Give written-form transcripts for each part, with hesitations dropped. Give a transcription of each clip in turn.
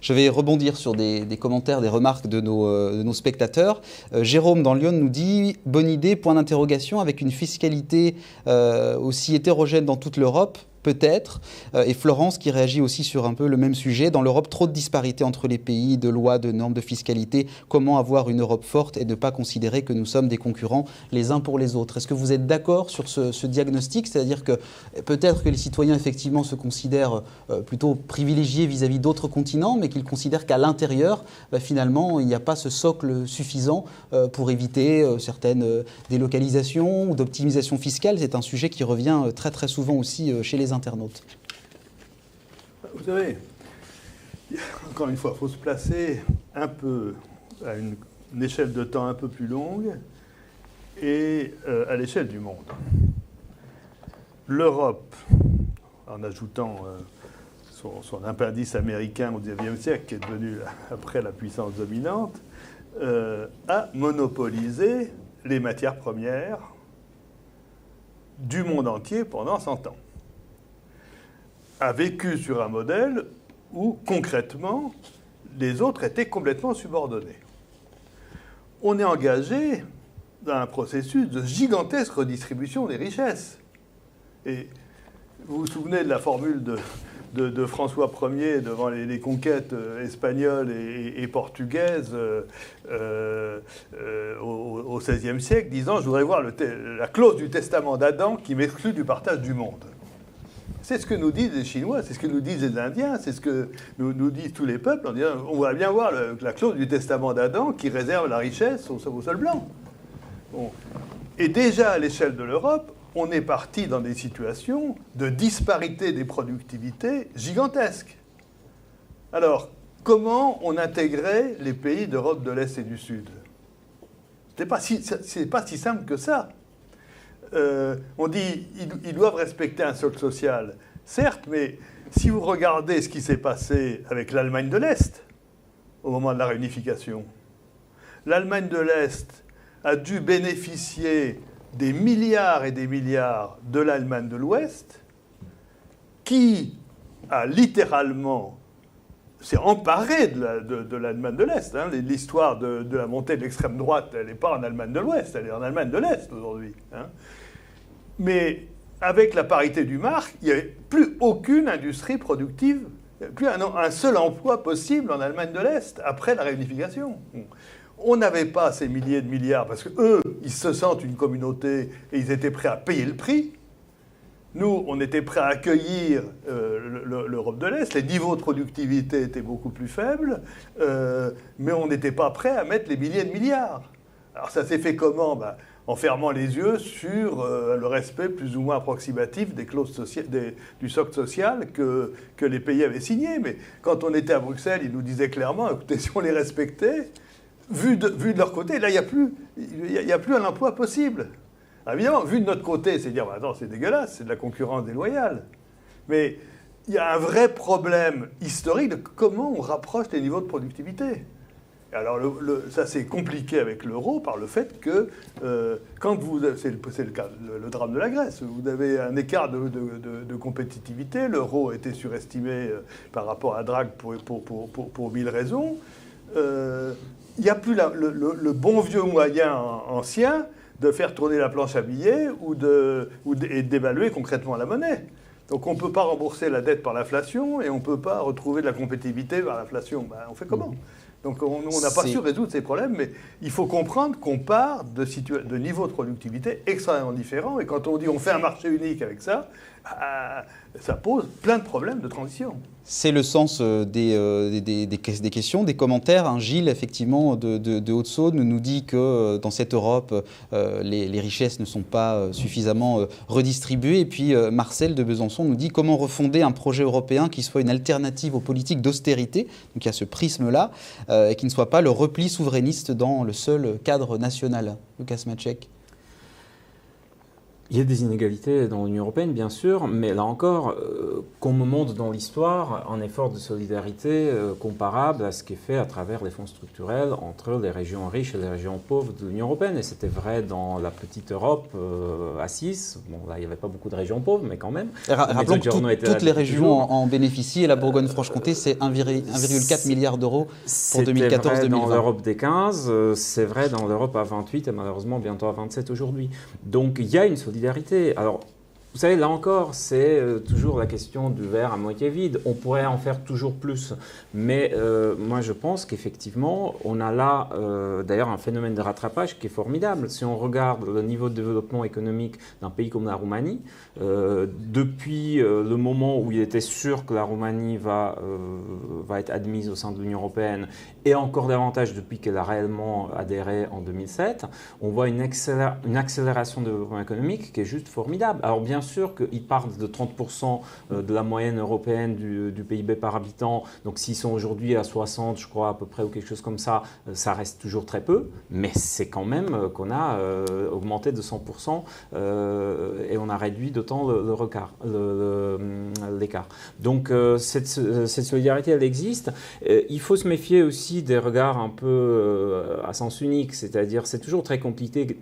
Je vais rebondir sur des commentaires, des remarques de nos spectateurs. Jérôme dans Lyon nous dit « Bonne idée, point d'interrogation, avec une fiscalité aussi hétérogène dans toute l'Europe ». Peut-être. Et Florence qui réagit aussi sur un peu le même sujet. Dans l'Europe, trop de disparités entre les pays, de lois, de normes, de fiscalité. Comment avoir une Europe forte et ne pas considérer que nous sommes des concurrents les uns pour les autres? Est-ce que vous êtes d'accord sur ce diagnostic? C'est-à-dire que peut-être que les citoyens effectivement se considèrent plutôt privilégiés vis-à-vis d'autres continents, mais qu'ils considèrent qu'à l'intérieur, finalement, il n'y a pas ce socle suffisant pour éviter certaines délocalisations ou d'optimisation fiscale. C'est un sujet qui revient très très souvent aussi chez les internautes. Vous savez, encore une fois, il faut se placer un peu à une échelle de temps un peu plus longue et à l'échelle du monde. L'Europe, en ajoutant son appendice américain au XIXe siècle, qui est devenu après la puissance dominante, a monopolisé les matières premières du monde entier pendant 100 ans. A vécu sur un modèle où, concrètement, les autres étaient complètement subordonnés. On est engagé dans un processus de gigantesque redistribution des richesses. Et vous vous souvenez de la formule de François Ier devant les conquêtes espagnoles et portugaises au XVIe siècle, disant « Je voudrais voir la clause du testament d'Adam qui m'exclut du partage du monde ». C'est ce que nous disent les Chinois, c'est ce que nous disent les Indiens, c'est ce que nous disent tous les peuples en disant on va bien voir la clause du testament d'Adam qui réserve la richesse aux seuls blancs. Bon. Et déjà à l'échelle de l'Europe, on est parti dans des situations de disparité des productivités gigantesques. Alors, comment on intégrait les pays d'Europe de l'Est et du Sud? C'est pas si simple que ça. On dit ils doivent respecter un socle social, certes, mais si vous regardez ce qui s'est passé avec l'Allemagne de l'Est au moment de la réunification, l'Allemagne de l'Est a dû bénéficier des milliards et des milliards de l'Allemagne de l'Ouest, qui a littéralement s'est emparée de l'Allemagne de l'Est. Hein. L'histoire de la montée de l'extrême droite, elle n'est pas en Allemagne de l'Ouest, elle est en Allemagne de l'Est aujourd'hui. Hein. Mais avec la parité du marque, il n'y avait plus aucune industrie productive, plus un seul emploi possible en Allemagne de l'Est après la réunification. On n'avait pas ces milliers de milliards parce qu'eux, ils se sentent une communauté et ils étaient prêts à payer le prix. Nous, on était prêts à accueillir l'Europe de l'Est. Les niveaux de productivité étaient beaucoup plus faibles, mais on n'était pas prêts à mettre les milliers de milliards. Alors ça s'est fait comment? En fermant les yeux sur le respect plus ou moins approximatif des clauses du socle social que les pays avaient signé. Mais quand on était à Bruxelles, ils nous disaient clairement, écoutez, si on les respectait, vu de leur côté, là, il n'y a plus un emploi possible. Alors, évidemment, vu de notre côté, c'est dire, attends, c'est dégueulasse, c'est de la concurrence déloyale. Mais il y a un vrai problème historique de comment on rapproche les niveaux de productivité. Alors, ça, c'est compliqué avec l'euro par le fait que, c'est le drame de la Grèce, vous avez un écart de compétitivité, l'euro a été surestimé par rapport à Draghi pour 1000 raisons. Il n'y a plus le bon vieux moyen ancien de faire tourner la planche à billets et d'évaluer concrètement la monnaie. Donc on ne peut pas rembourser la dette par l'inflation et on ne peut pas retrouver de la compétitivité par l'inflation. On fait comment ? Donc on n'a pas su résoudre ces problèmes, mais il faut comprendre qu'on part de niveaux de productivité extrêmement différents. Et quand on dit on fait un marché unique avec ça, ça pose plein de problèmes de transition. C'est le sens des questions, des commentaires. Gilles, effectivement, de Haute-Saône, nous dit que dans cette Europe, les richesses ne sont pas suffisamment redistribuées. Et puis Marcel de Besançon nous dit comment refonder un projet européen qui soit une alternative aux politiques d'austérité, donc il y a ce prisme-là, et qui ne soit pas le repli souverainiste dans le seul cadre national. Lucas Maciek. Il y a des inégalités dans l'Union européenne, bien sûr, mais là encore, qu'on me montre dans l'histoire un effort de solidarité comparable à ce qui est fait à travers les fonds structurels entre les régions riches et les régions pauvres de l'Union européenne. Et c'était vrai dans la petite Europe à 6. Bon, là, il n'y avait pas beaucoup de régions pauvres, mais quand même. Rappelons que toutes les régions en bénéficient, et la Bourgogne-Franche-Comté, c'est 1,4 milliard d'euros pour 2014-2020. C'est vrai dans l'Europe des 15, c'est vrai dans l'Europe à 28 et malheureusement bientôt à 27 aujourd'hui. Donc il y a une solidarité. Alors, vous savez, là encore, c'est toujours la question du verre à moitié vide. On pourrait en faire toujours plus. Mais moi, je pense qu'effectivement, on a là, d'ailleurs, un phénomène de rattrapage qui est formidable. Si on regarde le niveau de développement économique d'un pays comme la Roumanie, depuis le moment où il était sûr que la Roumanie va être admise au sein de l'Union européenne, et encore davantage depuis qu'elle a réellement adhéré en 2007, on voit une accélération de développement économique qui est juste formidable. Alors bien sûr qu'ils partent de 30% de la moyenne européenne du PIB par habitant, donc s'ils sont aujourd'hui à 60, je crois à peu près, ou quelque chose comme ça, ça reste toujours très peu, mais c'est quand même qu'on a augmenté de 100% et on a réduit d'autant l'écart. Donc cette solidarité, elle existe. Il faut se méfier aussi des regards un peu à sens unique, c'est-à-dire c'est toujours très compliqué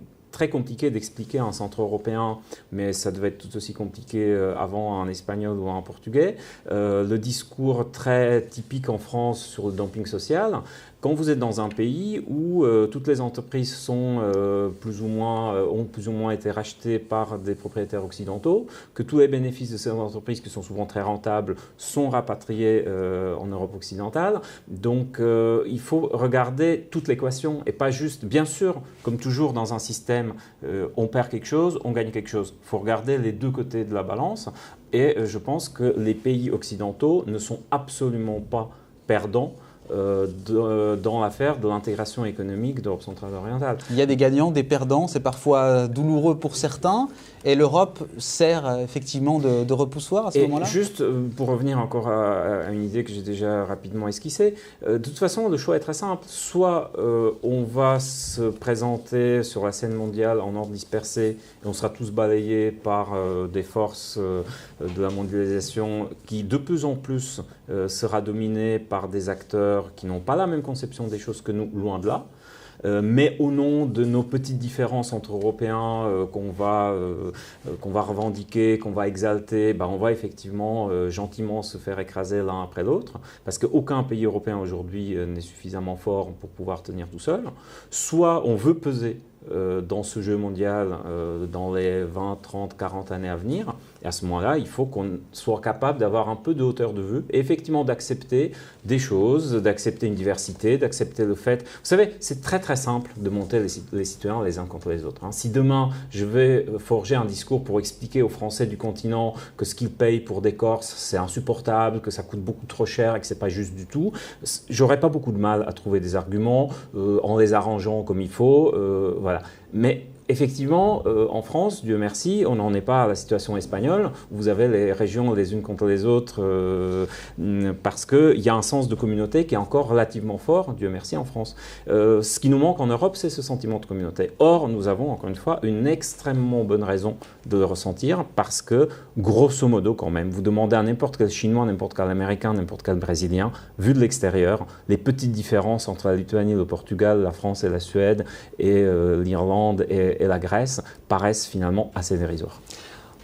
d'expliquer à un centre européen, mais ça devait être tout aussi compliqué avant à un espagnol ou à un portugais, le discours très typique en France sur le dumping social. Quand vous êtes dans un pays où toutes les entreprises ont plus ou moins été rachetées par des propriétaires occidentaux, que tous les bénéfices de ces entreprises, qui sont souvent très rentables, sont rapatriés en Europe occidentale. Donc il faut regarder toute l'équation et pas juste, bien sûr, comme toujours dans un système, on perd quelque chose, on gagne quelque chose. Il faut regarder les deux côtés de la balance et je pense que les pays occidentaux ne sont absolument pas perdants dans l'affaire de l'intégration économique d'Europe centrale et orientale. Il y a des gagnants, des perdants, c'est parfois douloureux pour certains, et l'Europe sert effectivement de repoussoir à ce moment-là. Juste pour revenir encore à une idée que j'ai déjà rapidement esquissée, de toute façon le choix est très simple. Soit on va se présenter sur la scène mondiale en ordre dispersé et on sera tous balayés par des forces de la mondialisation qui de plus en plus sera dominée par des acteurs qui n'ont pas la même conception des choses que nous, loin de là. Mais au nom de nos petites différences entre Européens qu'on va revendiquer, qu'on va exalter, on va effectivement gentiment se faire écraser l'un après l'autre, parce qu'aucun pays européen aujourd'hui n'est suffisamment fort pour pouvoir tenir tout seul. Soit on veut peser dans ce jeu mondial dans les 20, 30, 40 années à venir. Et à ce moment-là, il faut qu'on soit capable d'avoir un peu de hauteur de vue et effectivement d'accepter des choses, d'accepter une diversité, d'accepter le fait... Vous savez, c'est très très simple de monter les citoyens les uns contre les autres. Si demain, je vais forger un discours pour expliquer aux Français du continent que ce qu'ils payent pour des Corses, c'est insupportable, que ça coûte beaucoup trop cher et que ce n'est pas juste du tout, j'aurais pas beaucoup de mal à trouver des arguments en les arrangeant comme il faut. Voilà. Mais effectivement, en France, Dieu merci, on n'en est pas à la situation espagnole, où vous avez les régions les unes contre les autres, parce qu'il y a un sens de communauté qui est encore relativement fort, Dieu merci, en France. Ce qui nous manque en Europe, c'est ce sentiment de communauté. Or, nous avons, encore une fois, une extrêmement bonne raison de le ressentir, parce que, grosso modo, quand même, vous demandez à n'importe quel Chinois, n'importe quel Américain, n'importe quel Brésilien, vu de l'extérieur, les petites différences entre la Lituanie, le Portugal, la France et la Suède, et l'Irlande et la Grèce paraissent finalement assez dérisoires.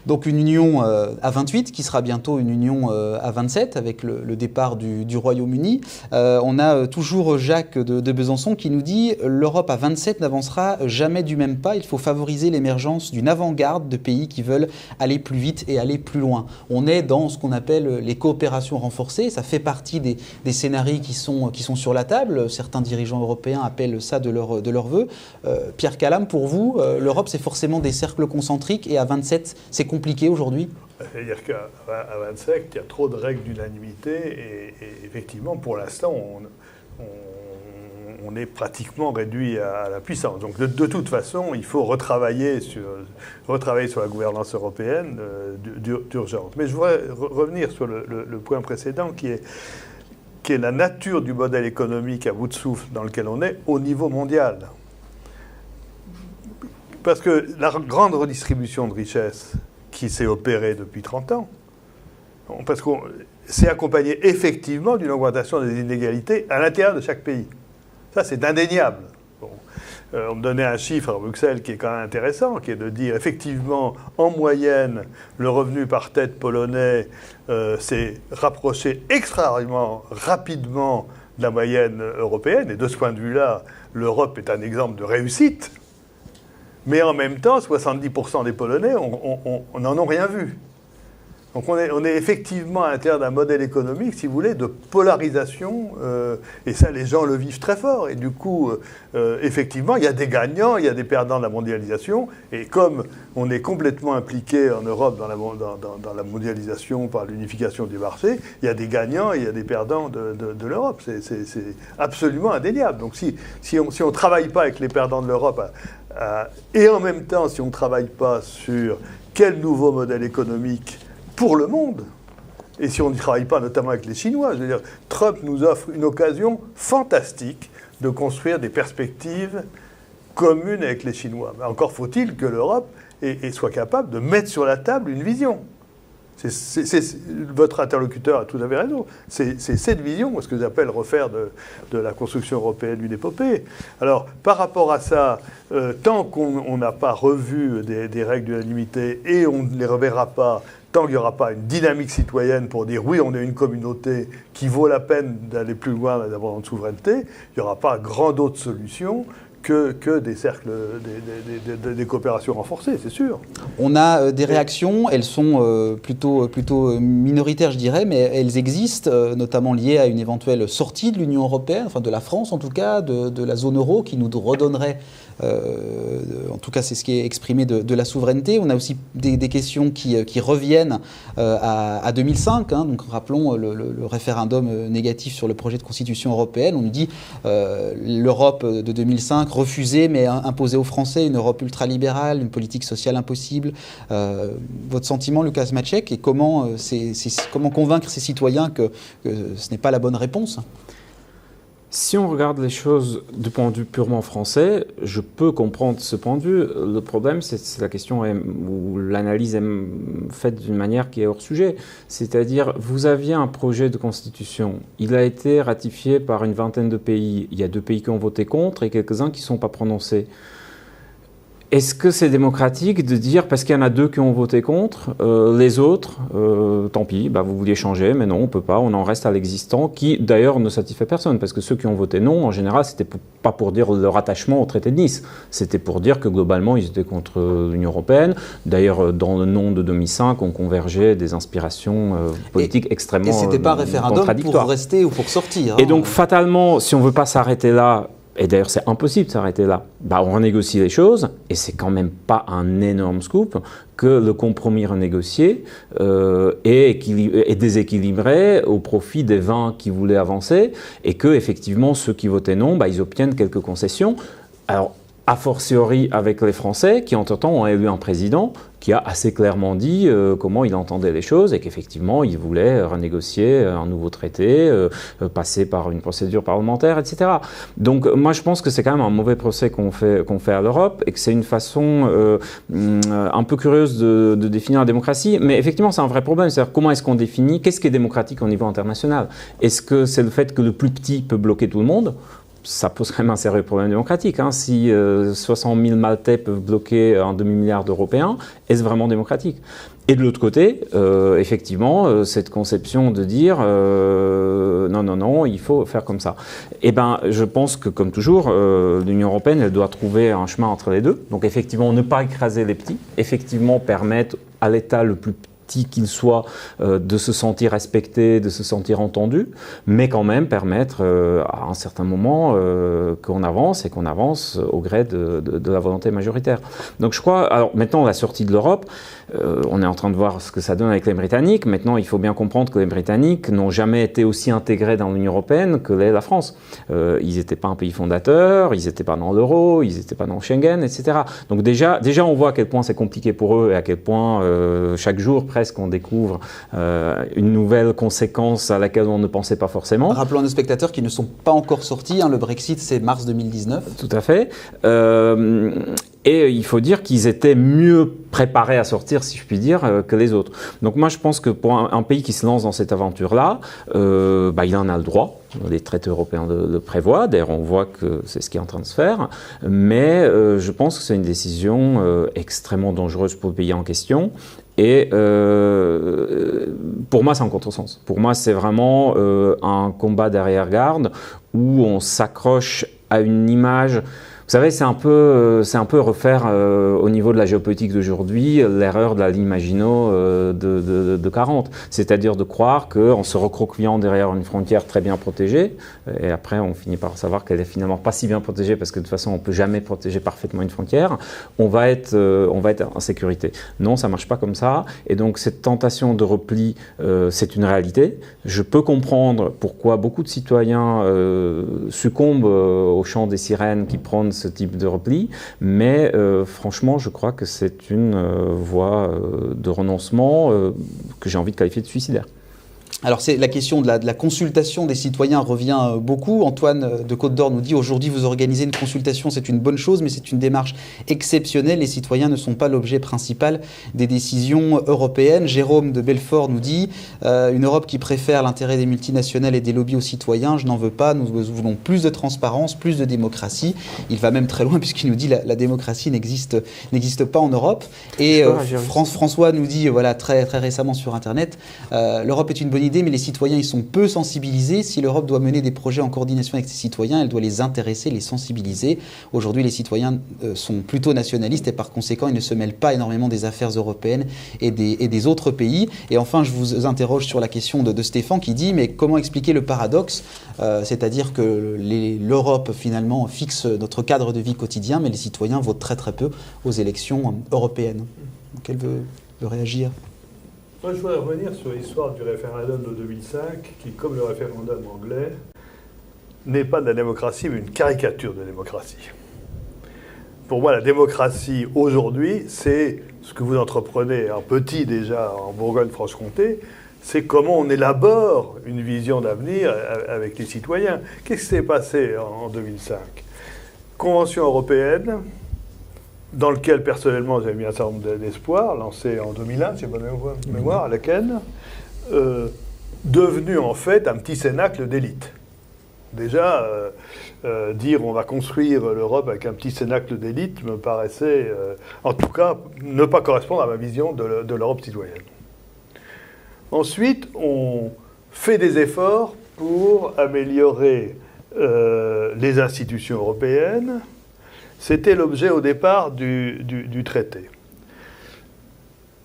Donc une union à 28 qui sera bientôt une union à 27 avec le départ du Royaume-Uni. On a toujours Jacques de Besançon qui nous dit « L'Europe à 27 n'avancera jamais du même pas. Il faut favoriser l'émergence d'une avant-garde de pays qui veulent aller plus vite et aller plus loin. » On est dans ce qu'on appelle les coopérations renforcées. Ça fait partie des scénarios qui sont sur la table. Certains dirigeants européens appellent ça de leur vœu. Pierre Calam, pour vous, l'Europe c'est forcément des cercles concentriques et à 27 c'est compliqué aujourd'hui? C'est-à-dire qu'à 25, il y a trop de règles d'unanimité et effectivement, pour l'instant, on est pratiquement réduit à la puissance. Donc, de toute façon, il faut retravailler sur la gouvernance européenne d'urgence. Mais je voudrais revenir sur le point précédent qui est la nature du modèle économique à bout de souffle dans lequel on est au niveau mondial. Parce que la grande redistribution de richesses qui s'est opérée depuis 30 ans, parce qu'on s'est accompagné effectivement d'une augmentation des inégalités à l'intérieur de chaque pays. Ça, c'est indéniable. Bon. On me donnait un chiffre à Bruxelles qui est quand même intéressant, qui est de dire, effectivement, en moyenne, le revenu par tête polonais s'est rapproché extraordinairement rapidement de la moyenne européenne. Et de ce point de vue-là, l'Europe est un exemple de réussite. Mais en même temps, 70% des Polonais n'en ont rien vu. Donc on est effectivement à l'intérieur d'un modèle économique, si vous voulez, de polarisation, et ça, les gens le vivent très fort. Et du coup, effectivement, il y a des gagnants, il y a des perdants de la mondialisation, et comme on est complètement impliqué en Europe dans la mondialisation par l'unification du marché, il y a des gagnants et il y a des perdants de l'Europe. C'est absolument indéniable. Donc si on ne travaille pas avec les perdants de l'Europe, et en même temps, si on ne travaille pas sur quel nouveau modèle économique pour le monde, et si on n'y travaille pas notamment avec les Chinois, je veux dire, Trump nous offre une occasion fantastique de construire des perspectives communes avec les Chinois. Mais encore faut-il que l'Europe soit capable de mettre sur la table une vision. Votre interlocuteur a tout à fait raison. C'est cette vision, ce que j'appelle refaire de la construction européenne une épopée. Alors, par rapport à ça, tant qu'on n'a pas revu des règles d'unanimité et on ne les reverra pas, tant qu'il n'y aura pas une dynamique citoyenne pour dire oui, on est une communauté qui vaut la peine d'aller plus loin, d'avoir une souveraineté, il n'y aura pas grand d'autres solutions que des cercles, des coopérations renforcées, c'est sûr. On a des réactions, elles sont plutôt minoritaires, je dirais, mais elles existent, notamment liées à une éventuelle sortie de l'Union européenne, enfin de la France en tout cas, de la zone euro, qui nous redonnerait, en tout cas c'est ce qui est exprimé, de la souveraineté. On a aussi des questions qui reviennent à 2005, hein, donc rappelons le référendum négatif sur le projet de constitution européenne. On nous dit l'Europe de 2005 refusée mais imposée aux Français, une Europe ultralibérale, une politique sociale impossible. Votre sentiment, Łukasz Maciek, et comment convaincre ces citoyens que ce n'est pas la bonne réponse ? Si on regarde les choses du point de vue purement français, je peux comprendre ce point de vue. Le problème, c'est la question où l'analyse est faite d'une manière qui est hors sujet. C'est-à-dire, vous aviez un projet de constitution. Il a été ratifié par une vingtaine de pays. Il y a 2 pays qui ont voté contre et quelques-uns qui ne sont pas prononcés. Est-ce que c'est démocratique de dire, parce qu'il y en a 2 qui ont voté contre, les autres, tant pis, vous vouliez changer, mais non, on ne peut pas, on en reste à l'existant, qui d'ailleurs ne satisfait personne, parce que ceux qui ont voté non, en général, c'était pas pour dire leur attachement au traité de Nice, c'était pour dire que globalement, ils étaient contre l'Union européenne. D'ailleurs, dans le non de 2005, on convergeait des inspirations politiques extrêmement contradictoires. Et c'était pas un référendum pour rester ou pour sortir. Hein. Et donc, fatalement, si on ne veut pas s'arrêter là, et d'ailleurs, c'est impossible de s'arrêter là. On renégocie les choses, et c'est quand même pas un énorme scoop que le compromis renégocié est déséquilibré au profit des 20 qui voulaient avancer, et que effectivement ceux qui votaient non, ils obtiennent quelques concessions. Alors, a fortiori avec les Français, qui entre-temps ont élu un président qui a assez clairement dit comment il entendait les choses et qu'effectivement il voulait renégocier un nouveau traité, passer par une procédure parlementaire, etc. Donc moi je pense que c'est quand même un mauvais procès qu'on fait à l'Europe et que c'est une façon un peu curieuse de définir la démocratie, mais effectivement c'est un vrai problème, c'est-à-dire comment est-ce qu'on définit, qu'est-ce qui est démocratique au niveau international? Est-ce que c'est le fait que le plus petit peut bloquer tout le monde? Ça pose quand même un sérieux problème démocratique. Hein. Si 60 000 Maltais peuvent bloquer un demi-milliard d'Européens, est-ce vraiment démocratique? Et de l'autre côté, effectivement, cette conception de dire non, il faut faire comme ça. Je pense que, comme toujours, l'Union européenne, elle doit trouver un chemin entre les deux. Donc, effectivement, ne pas écraser les petits, effectivement, permettre à l'État le plus petit qu'il soit de se sentir respecté, de se sentir entendu, mais quand même permettre à un certain moment qu'on avance et qu'on avance au gré de la volonté majoritaire. Donc je crois, alors maintenant la sortie de l'Europe, on est en train de voir ce que ça donne avec les Britanniques. Maintenant il faut bien comprendre que les Britanniques n'ont jamais été aussi intégrés dans l'Union européenne que l'est la France. Ils n'étaient pas un pays fondateur, ils n'étaient pas dans l'euro, ils n'étaient pas dans Schengen, etc. Donc déjà on voit à quel point c'est compliqué pour eux et à quel point chaque jour presque, on découvre une nouvelle conséquence à laquelle on ne pensait pas forcément. Rappelons à nos spectateurs qui ne sont pas encore sortis, le Brexit c'est mars 2019. Tout à fait. Et il faut dire qu'ils étaient mieux préparés à sortir, si je puis dire, que les autres. Donc moi je pense que pour un pays qui se lance dans cette aventure-là, il en a le droit. Les traités européens le prévoient. D'ailleurs, on voit que c'est ce qui est en train de se faire. Mais je pense que c'est une décision extrêmement dangereuse pour le pays en question. Et pour moi, c'est un contresens. Pour moi, c'est vraiment un combat d'arrière-garde où on s'accroche à une image. Vous savez, c'est un peu refaire au niveau de la géopolitique d'aujourd'hui l'erreur de la ligne Maginot de 40. C'est-à-dire de croire qu'en se recroquevillant derrière une frontière très bien protégée, et après on finit par savoir qu'elle est finalement pas si bien protégée parce que de toute façon on peut jamais protéger parfaitement une frontière, on va être en sécurité. Non, ça marche pas comme ça. Et donc cette tentation de repli, c'est une réalité. Je peux comprendre pourquoi beaucoup de citoyens succombent au chant des sirènes qui prônent ce type de repli, mais franchement, je crois que c'est une voie de renoncement que j'ai envie de qualifier de suicidaire. Alors c'est la question de la consultation des citoyens revient beaucoup. Antoine de Côte d'Or nous dit aujourd'hui vous organisez une consultation, c'est une bonne chose, mais c'est une démarche exceptionnelle. Les citoyens ne sont pas l'objet principal des décisions européennes. Jérôme de Belfort nous dit une Europe qui préfère l'intérêt des multinationales et des lobbies aux citoyens, je n'en veux pas. Nous voulons plus de transparence, plus de démocratie. Il va même très loin puisqu'il nous dit la démocratie n'existe pas en Europe. Et François nous dit voilà très très récemment sur Internet l'Europe est une bonne idée, mais les citoyens ils sont peu sensibilisés. Si l'Europe doit mener des projets en coordination avec ses citoyens, elle doit les intéresser, les sensibiliser. Aujourd'hui, les citoyens sont plutôt nationalistes et par conséquent, ils ne se mêlent pas énormément des affaires européennes et des autres pays. Et enfin, je vous interroge sur la question de Stéphane qui dit, mais comment expliquer le paradoxe, c'est-à-dire que l'Europe finalement fixe notre cadre de vie quotidien, mais les citoyens votent très très peu aux élections européennes. Quel veut réagir ? Moi, je voudrais revenir sur l'histoire du référendum de 2005, qui, comme le référendum anglais, n'est pas de la démocratie, mais une caricature de démocratie. Pour moi, la démocratie, aujourd'hui, c'est ce que vous entreprenez en petit déjà en Bourgogne-Franche-Comté, c'est comment on élabore une vision d'avenir avec les citoyens. Qu'est-ce qui s'est passé en 2005 ? Convention européenne, dans lequel, personnellement, j'avais mis un certain nombre d'espoirs, lancé en 2001, j'ai bonne mémoire, à la Ken, devenu en fait un petit cénacle d'élite. Déjà, dire on va construire l'Europe avec un petit cénacle d'élite me paraissait, en tout cas, ne pas correspondre à ma vision de l'Europe citoyenne. Ensuite, on fait des efforts pour améliorer les institutions européennes. C'était l'objet au départ du traité.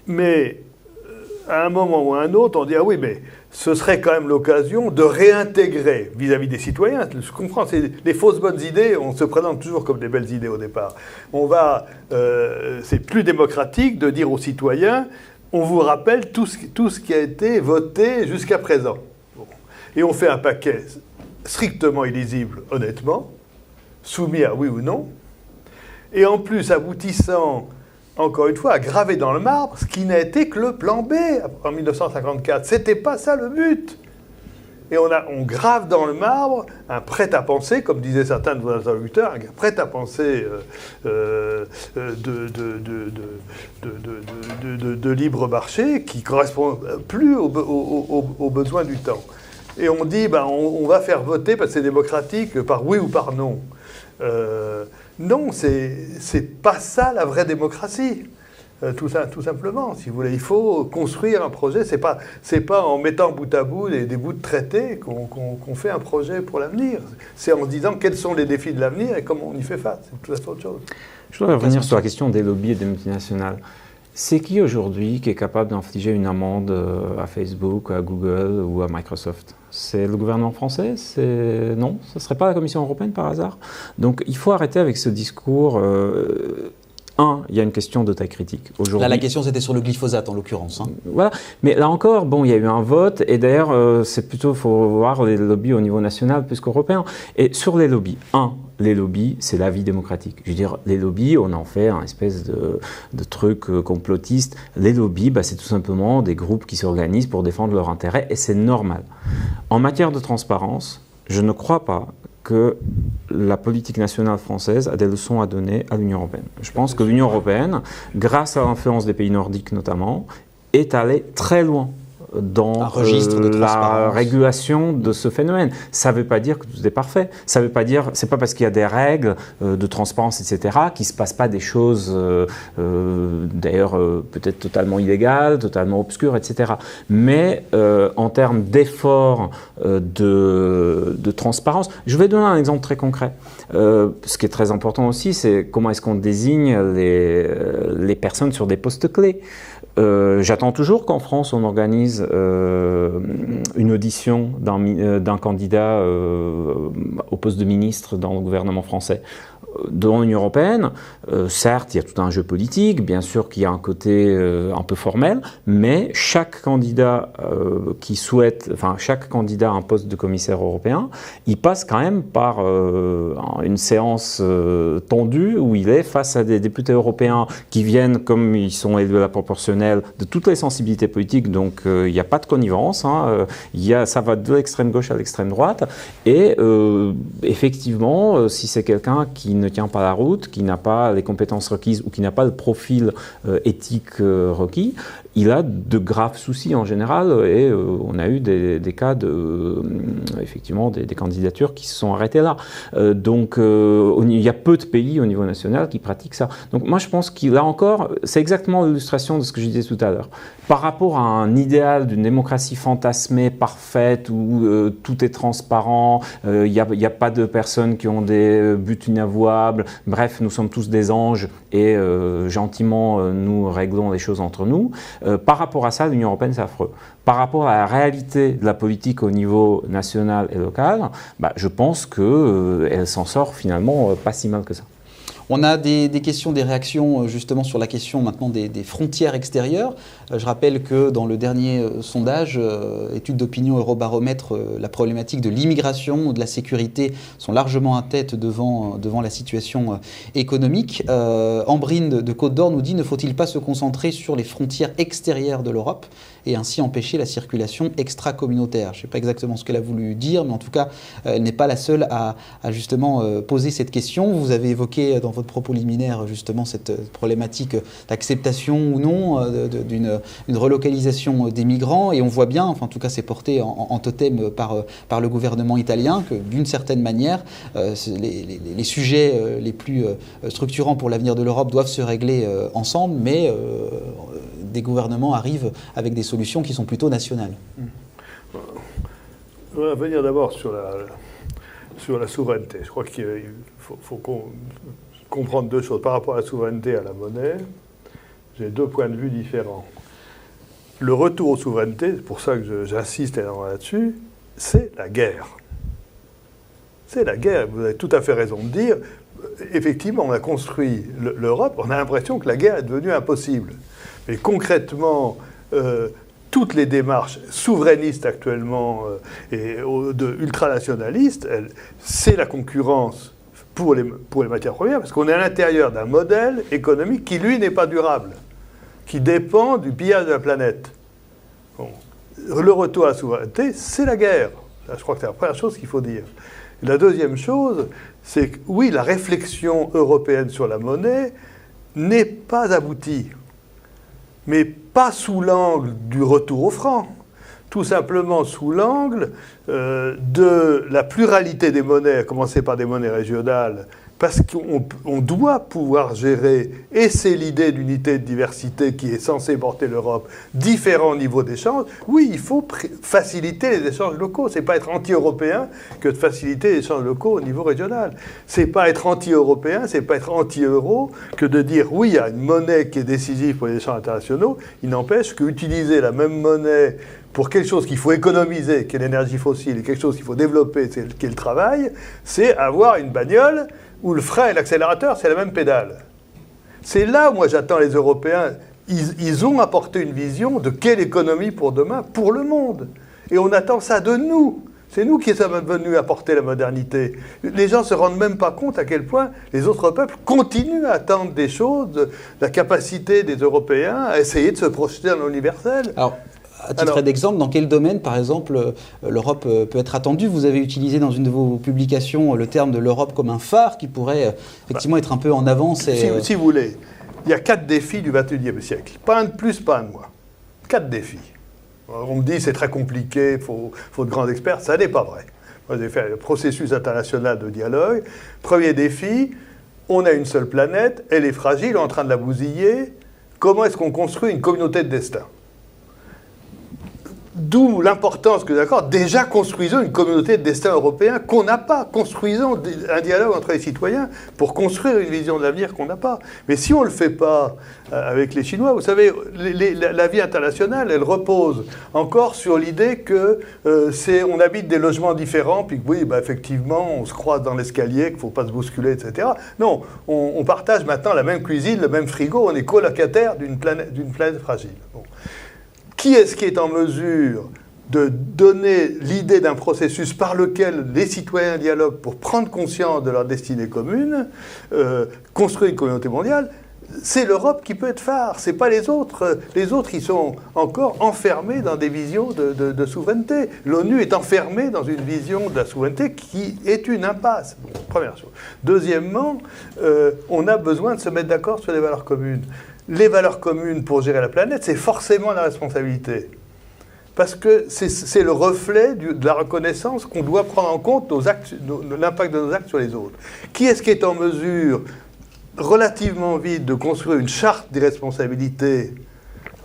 Mais à un moment ou à un autre, on dit « Ah oui, mais ce serait quand même l'occasion de réintégrer vis-à-vis des citoyens. » Je comprends, c'est les fausses bonnes idées, on se présente toujours comme des belles idées au départ. C'est plus démocratique de dire aux citoyens « On vous rappelle tout ce qui a été voté jusqu'à présent. » Et on fait un paquet strictement illisible, honnêtement, soumis à oui ou non, et en plus aboutissant, encore une fois, à graver dans le marbre ce qui n'a été que le plan B en 1954. C'était pas ça le but. Et on grave dans le marbre un prêt-à-penser, comme disaient certains de vos interlocuteurs, un prêt-à-penser de libre marché qui ne correspond plus aux besoins du temps. Et on dit, on va faire voter, parce que c'est démocratique, par oui ou par non. Non, c'est pas ça la vraie démocratie. Tout simplement, si vous voulez. Il faut construire un projet. C'est pas en mettant bout à bout des bouts de traité qu'on fait un projet pour l'avenir. C'est en se disant quels sont les défis de l'avenir et comment on y fait face. C'est tout à fait autre chose. Je voudrais revenir sur la question des lobbies et des multinationales. C'est qui aujourd'hui qui est capable d'infliger une amende à Facebook, à Google ou à Microsoft ? C'est le gouvernement français ? Non, ce ne serait pas la Commission européenne par hasard ? Donc il faut arrêter avec ce discours. Il y a une question de taille critique. Là, la question, c'était sur le glyphosate, en l'occurrence. Voilà. Mais là encore, il y a eu un vote. Et d'ailleurs, c'est plutôt, il faut voir les lobbies au niveau national plus qu'européen. Et sur les lobbies, les lobbies, c'est la vie démocratique. Je veux dire, les lobbies, on en fait un espèce de truc complotiste. Les lobbies, c'est tout simplement des groupes qui s'organisent pour défendre leurs intérêts et c'est normal. En matière de transparence, je ne crois pas que la politique nationale française a des leçons à donner à l'Union européenne. Je pense que l'Union européenne, grâce à l'influence des pays nordiques notamment, est allée très loin dans la régulation de ce phénomène. Ça ne veut pas dire que tout est parfait. Ça veut pas dire, c'est pas parce qu'il y a des règles de transparence, etc., qu'il ne se passe pas des choses, d'ailleurs peut-être totalement illégales, totalement obscures, etc. Mais en termes d'efforts de transparence, je vais donner un exemple très concret. Ce qui est très important aussi, c'est comment est-ce qu'on désigne les personnes sur des postes clés. J'attends toujours qu'en France, on organise une audition d'un candidat au poste de ministre dans le gouvernement français. Dans l'Union européenne, certes, il y a tout un jeu politique, bien sûr qu'il y a un côté un peu formel, mais chaque candidat chaque candidat à un poste de commissaire européen, il passe quand même par une séance tendue où il est face à des députés européens qui viennent, comme ils sont élus à la proportionnelle, de toutes les sensibilités politiques, donc il n'y a pas de connivence, ça va de l'extrême gauche à l'extrême droite, et effectivement, si c'est quelqu'un qui ne tient pas la route, qui n'a pas les compétences requises ou qui n'a pas le profil éthique requis, il a de graves soucis en général et on a eu des cas effectivement des candidatures qui se sont arrêtées là. Donc il y a peu de pays au niveau national qui pratiquent ça. Donc moi je pense qu'il a encore, c'est exactement l'illustration de ce que je disais tout à l'heure. Par rapport à un idéal d'une démocratie fantasmée, parfaite, où tout est transparent, il n'y a pas de personnes qui ont des buts inavouables, bref, nous sommes tous des anges et gentiment nous réglons les choses entre nous. Par rapport à ça, l'Union européenne, c'est affreux. Par rapport à la réalité de la politique au niveau national et local, je pense qu'elle s'en sort finalement pas si mal que ça. On a des questions, des réactions justement sur la question maintenant des frontières extérieures. Je rappelle que dans le dernier sondage, étude d'opinion Eurobaromètre, la problématique de l'immigration ou de la sécurité sont largement en tête devant la situation économique. Ambrine de Côte d'Or nous dit: ne faut-il pas se concentrer sur les frontières extérieures de l'Europe et ainsi empêcher la circulation extra-communautaire? Je ne sais pas exactement ce qu'elle a voulu dire, mais en tout cas, elle n'est pas la seule à justement poser cette question. Vous avez évoqué dans votre propos liminaire justement cette problématique d'acceptation ou non d'une relocalisation des migrants, et on voit bien, enfin en tout cas c'est porté en totem par le gouvernement italien, que d'une certaine manière les sujets les plus structurants pour l'avenir de l'Europe doivent se régler ensemble, mais des gouvernements arrivent avec des solutions qui sont plutôt nationales. On va venir d'abord sur la souveraineté. Je crois qu'il faut comprendre deux choses. Par rapport à la souveraineté et à la monnaie, j'ai deux points de vue différents. Le retour aux souverainetés, c'est pour ça que j'insiste là-dessus, c'est la guerre. C'est la guerre. Vous avez tout à fait raison de dire. Effectivement, on a construit l'Europe, on a l'impression que la guerre est devenue impossible. Mais concrètement, toutes les démarches souverainistes actuellement et ultranationalistes, c'est la concurrence pour les matières premières, parce qu'on est à l'intérieur d'un modèle économique qui, lui, n'est pas durable, qui dépend du pillage de la planète. Bon. Le retour à la souveraineté, c'est la guerre. Je crois que c'est la première chose qu'il faut dire. Et la deuxième chose, c'est que, oui, la réflexion européenne sur la monnaie n'est pas aboutie, mais pas sous l'angle du retour au franc, tout simplement sous l'angle de la pluralité des monnaies, à commencer par des monnaies régionales, parce qu'on doit pouvoir gérer, et c'est l'idée d'unité de diversité qui est censée porter l'Europe, différents niveaux d'échange. Oui, il faut faciliter les échanges locaux. C'est pas être anti-européen que de faciliter les échanges locaux au niveau régional. C'est pas être anti-européen, c'est pas être anti-euro que de dire oui, il y a une monnaie qui est décisive pour les échanges internationaux. Il n'empêche qu'utiliser la même monnaie pour quelque chose qu'il faut économiser, qui est l'énergie fossile, et quelque chose qu'il faut développer, qui est le travail, c'est avoir une bagnole où le frein et l'accélérateur, c'est la même pédale. C'est là où moi j'attends les Européens. Ils ont apporté une vision de quelle économie pour demain, pour le monde. Et on attend ça de nous. C'est nous qui sommes venus apporter la modernité. Les gens ne se rendent même pas compte à quel point les autres peuples continuent à attendre des choses, la capacité des Européens à essayer de se projeter dans l'universel. Alors, à titre d'exemple, dans quel domaine, par exemple, l'Europe peut être attendue? Vous avez utilisé dans une de vos publications le terme de l'Europe comme un phare qui pourrait effectivement être un peu en avance. Si vous voulez, il y a 4 défis du XXIe siècle. Pas un de plus, pas un de moins. 4 défis. On me dit c'est très compliqué, il faut de grands experts. Ça n'est pas vrai. Moi, j'ai fait le processus international de dialogue. Premier défi, on a une seule planète, elle est fragile, on est en train de la bousiller. Comment est-ce qu'on construit une communauté de destin? D'où l'importance que, d'accord, déjà construisons une communauté de destin européen qu'on n'a pas. Construisons un dialogue entre les citoyens pour construire une vision de l'avenir qu'on n'a pas. Mais si on ne le fait pas avec les Chinois, vous savez, la vie internationale, elle repose encore sur l'idée que on habite des logements différents, puis que oui, bah, effectivement, on se croise dans l'escalier, qu'il ne faut pas se bousculer, etc. Non, on partage maintenant la même cuisine, le même frigo, on est colocataire d'une planète fragile. Bon. Qui est-ce qui est en mesure de donner l'idée d'un processus par lequel les citoyens dialoguent pour prendre conscience de leur destinée commune, construire une communauté mondiale? C'est l'Europe qui peut être phare, c'est pas les autres. Les autres, ils sont encore enfermés dans des visions de souveraineté. L'ONU est enfermée dans une vision de la souveraineté qui est une impasse. Bon, première chose. Deuxièmement, on a besoin de se mettre d'accord sur les valeurs communes. Les valeurs communes pour gérer la planète, c'est forcément la responsabilité. Parce que c'est le reflet de la reconnaissance qu'on doit prendre en compte l'impact de nos actes sur les autres. Qui est-ce qui est en mesure, relativement vite, de construire une charte des responsabilités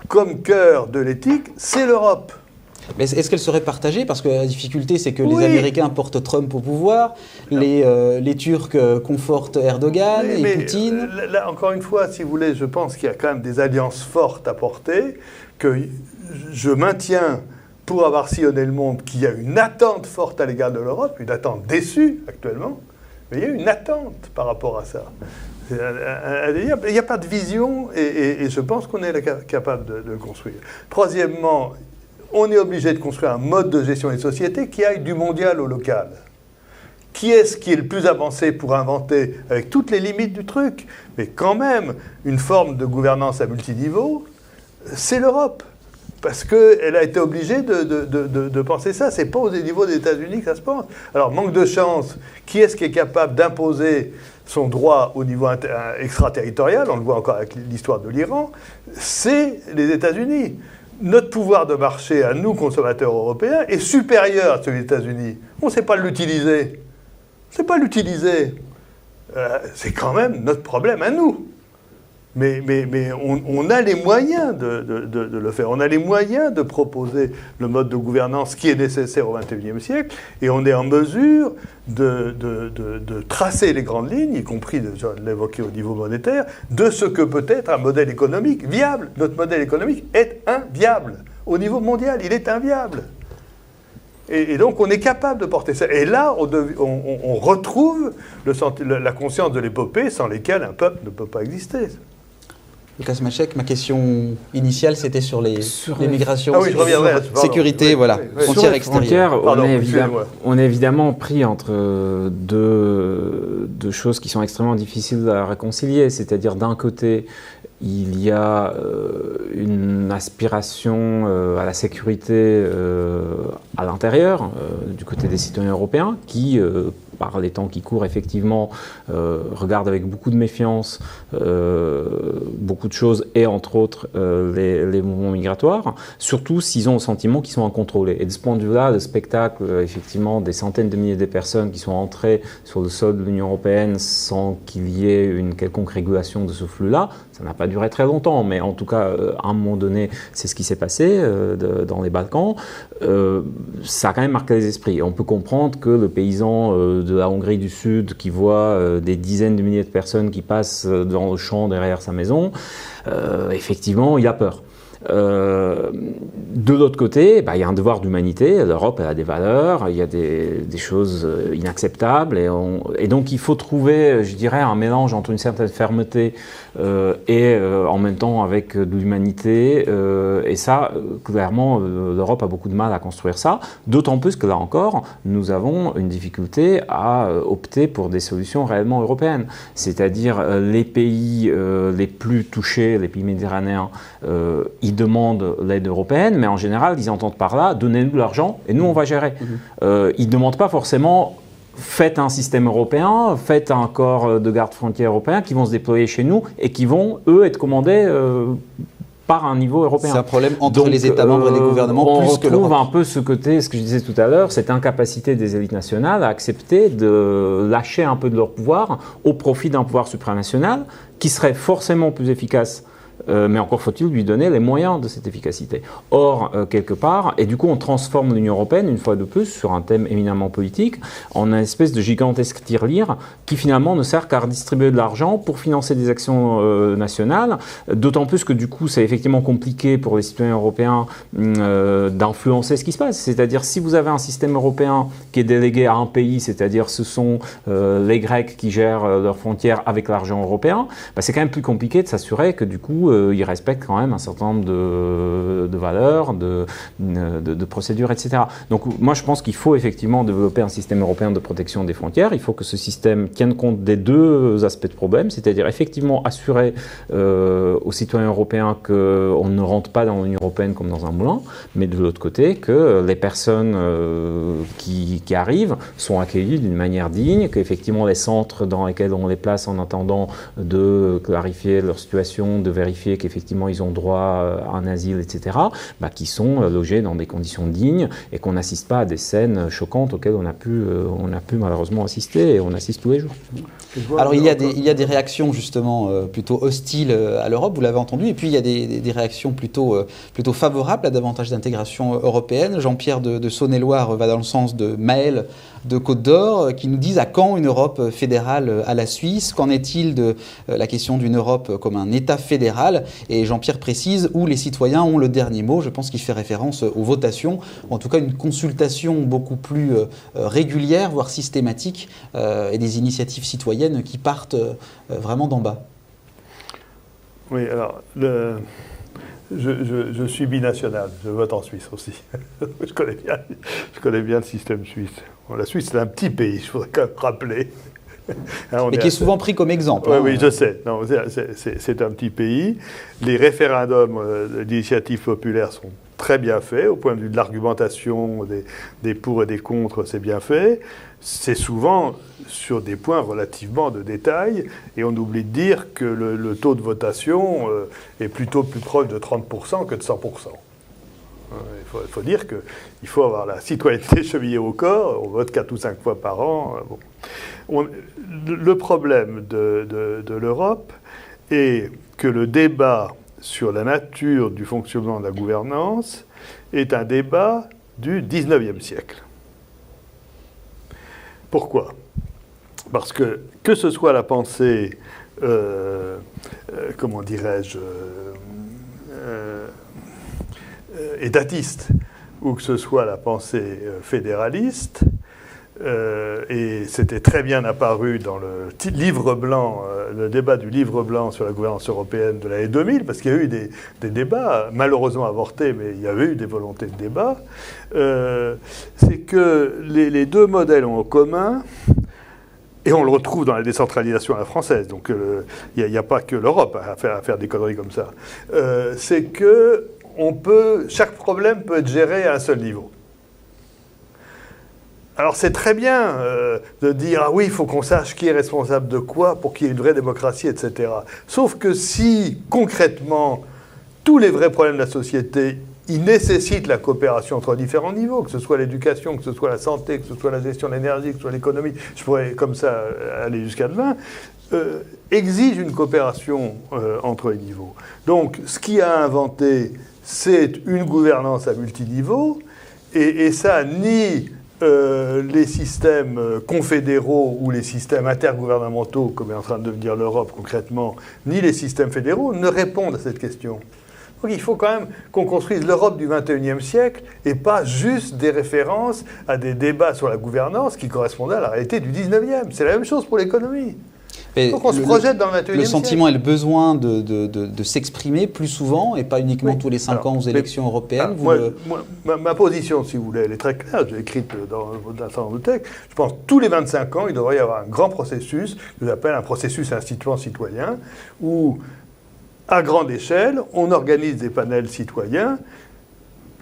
comme cœur de l'éthique? C'est l'Europe. Mais est-ce qu'elle serait partagée? Parce que la difficulté, c'est que les Américains portent Trump au pouvoir, les Turcs confortent Erdogan et Poutine. Là, encore une fois, si vous voulez, je pense qu'il y a quand même des alliances fortes à porter, que je maintiens, pour avoir sillonné le monde, qu'il y a une attente forte à l'égard de l'Europe, une attente déçue actuellement, mais il y a une attente par rapport à ça. Il n'y a pas de vision et je pense qu'on est capable de le construire. Troisièmement, on est obligé de construire un mode de gestion des sociétés qui aille du mondial au local. Qui est-ce qui est le plus avancé pour inventer, avec toutes les limites du truc, mais quand même, une forme de gouvernance à multiniveau? C'est l'Europe. Parce qu'elle a été obligée de penser ça. C'est pas au niveau des États-Unis que ça se pense. Alors, manque de chance, qui est-ce qui est capable d'imposer son droit au niveau extraterritorial? On le voit encore avec l'histoire de l'Iran. C'est les États-Unis. Notre pouvoir de marché à nous, consommateurs européens, est supérieur à celui des États-Unis. On ne sait pas l'utiliser. On ne sait pas l'utiliser. C'est quand même notre problème à nous. Mais on a les moyens de le faire. On a les moyens de proposer le mode de gouvernance qui est nécessaire au XXIe siècle. Et on est en mesure de tracer les grandes lignes, y compris, je l'évoquais au niveau monétaire, de ce que peut être un modèle économique viable. Notre modèle économique est inviable. Au niveau mondial, il est inviable. Et donc, on est capable de porter ça. Et là, on retrouve la conscience de l'épopée sans lesquelles un peuple ne peut pas exister. Lucas Maczek, ma question initiale, c'était sur les migrations, je reviendrai, sécurité, voilà, frontières extérieures. On est évidemment pris entre deux choses qui sont extrêmement difficiles à réconcilier. C'est-à-dire, d'un côté, il y a une aspiration à la sécurité à l'intérieur, du côté des citoyens européens, qui, par les temps qui courent, effectivement, regardent avec beaucoup de méfiance beaucoup de choses, et entre autres les mouvements migratoires, surtout s'ils ont le sentiment qu'ils sont incontrôlés. Et de ce point de vue-là, le spectacle, effectivement, des centaines de milliers de personnes qui sont entrées sur le sol de l'Union européenne sans qu'il y ait une quelconque régulation de ce flux-là, ça n'a pas duré très longtemps, mais en tout cas, à un moment donné, c'est ce qui s'est passé dans les Balkans. Ça a quand même marqué les esprits. Et on peut comprendre que le paysan de la Hongrie du Sud qui voit des dizaines de milliers de personnes qui passent dans le champ derrière sa maison, effectivement, il a peur. De l'autre côté, il y a un devoir d'humanité. L'Europe, elle a des valeurs, il y a des choses inacceptables. Et donc, il faut trouver, je dirais, un mélange entre une certaine fermeté et en même temps avec de l'humanité. Et ça, clairement, l'Europe a beaucoup de mal à construire ça. D'autant plus que là encore, nous avons une difficulté à opter pour des solutions réellement européennes. C'est-à-dire les pays les plus touchés, les pays méditerranéens, ils demandent l'aide européenne, mais en général, ils entendent par là, donnez-nous l'argent et nous, on va gérer. Ils ne demandent pas forcément, faites un système européen, faites un corps de garde-frontières européen qui vont se déployer chez nous et qui vont, eux, être commandés par un niveau européen. C'est un problème entre les États membres et les gouvernements plus que l'Europe. On retrouve un peu ce côté, ce que je disais tout à l'heure, cette incapacité des élites nationales à accepter de lâcher un peu de leur pouvoir au profit d'un pouvoir supranational qui serait forcément plus efficace. Mais encore faut-il lui donner les moyens de cette efficacité. Or, quelque part, et du coup on transforme l'Union européenne, une fois de plus, sur un thème éminemment politique, en une espèce de gigantesque tirelire qui finalement ne sert qu'à redistribuer de l'argent pour financer des actions nationales, d'autant plus que du coup c'est effectivement compliqué pour les citoyens européens d'influencer ce qui se passe. C'est-à-dire si vous avez un système européen qui est délégué à un pays, c'est-à-dire ce sont les Grecs qui gèrent leurs frontières avec l'argent européen, c'est quand même plus compliqué de s'assurer que du coup ils respectent quand même un certain nombre de valeurs, de procédures, etc. Donc moi je pense qu'il faut effectivement développer un système européen de protection des frontières. Il faut que ce système tienne compte des deux aspects de problème, c'est-à-dire effectivement assurer aux citoyens européens qu'on ne rentre pas dans l'Union européenne comme dans un moulin, mais de l'autre côté que les personnes qui arrivent sont accueillies d'une manière digne, qu'effectivement les centres dans lesquels on les place en attendant de clarifier leur situation, de vérifier qu'effectivement ils ont droit à un asile, etc., qui sont logés dans des conditions dignes et qu'on n'assiste pas à des scènes choquantes auxquelles on a pu malheureusement assister et on assiste tous les jours. Alors il y a des réactions justement plutôt hostiles à l'Europe, vous l'avez entendu, et puis il y a des réactions plutôt favorables à davantage d'intégration européenne. Jean-Pierre de Saône-et-Loire va dans le sens de Maël de Côte d'Or, qui nous disent à quand une Europe fédérale à la Suisse? Qu'en est-il de la question d'une Europe comme un État fédéral? Et Jean-Pierre précise où les citoyens ont le dernier mot. Je pense qu'il fait référence aux votations, ou en tout cas une consultation beaucoup plus régulière, voire systématique, et des initiatives citoyennes qui partent vraiment d'en bas. Oui, alors, je suis binational, je vote en Suisse aussi. je connais bien le système suisse. Bon, la Suisse, c'est un petit pays, je voudrais quand même rappeler. Mais qui est souvent pris comme exemple. Oui, je sais. Non, c'est un petit pays. Les référendums d'initiative populaire sont très bien faits. Au point de vue de l'argumentation, des pour et des contre, c'est bien fait. C'est souvent sur des points relativement de détail. Et on oublie de dire que le taux de votation est plutôt plus proche de 30% que de 100%. Il faut dire qu'il faut avoir la citoyenneté chevillée au corps. On vote 4 ou 5 fois par an. Bon. Le problème de l'Europe est que le débat sur la nature du fonctionnement de la gouvernance est un débat du 19e siècle. Pourquoi ? Parce que ce soit la pensée, comment dirais-je, étatiste, ou que ce soit la pensée fédéraliste, et c'était très bien apparu dans le livre blanc, le débat du livre blanc sur la gouvernance européenne de l'année 2000, parce qu'il y a eu des débats, malheureusement avortés, mais il y avait eu des volontés de débat, c'est que les deux modèles ont en commun, et on le retrouve dans la décentralisation à la française, donc il n'y a pas que l'Europe à faire des conneries comme ça, c'est que chaque problème peut être géré à un seul niveau. Alors c'est très bien de dire « Ah oui, il faut qu'on sache qui est responsable de quoi pour qu'il y ait une vraie démocratie, etc. » Sauf que si, concrètement, tous les vrais problèmes de la société, ils nécessitent la coopération entre différents niveaux, que ce soit l'éducation, que ce soit la santé, que ce soit la gestion de l'énergie, que ce soit l'économie, je pourrais comme ça aller jusqu'à demain, exige une coopération entre les niveaux. Donc ce qui a inventé, c'est une gouvernance à multiniveaux, et ça nie les systèmes confédéraux ou les systèmes intergouvernementaux, comme est en train de devenir l'Europe concrètement, ni les systèmes fédéraux ne répondent à cette question. Donc il faut quand même qu'on construise l'Europe du XXIe siècle et pas juste des références à des débats sur la gouvernance qui correspondaient à la réalité du XIXe. C'est la même chose pour l'économie. Donc on se projette dans le 21e siècle. Le sentiment et le besoin de s'exprimer plus souvent et pas uniquement tous les 5 ans aux élections européennes. Ma position, si vous voulez, elle est très claire. J'ai écrite dans un certain nombre de textes. Je pense que tous les 25 ans, il devrait y avoir un grand processus, que j'appelle un processus instituant citoyen, où, à grande échelle, on organise des panels citoyens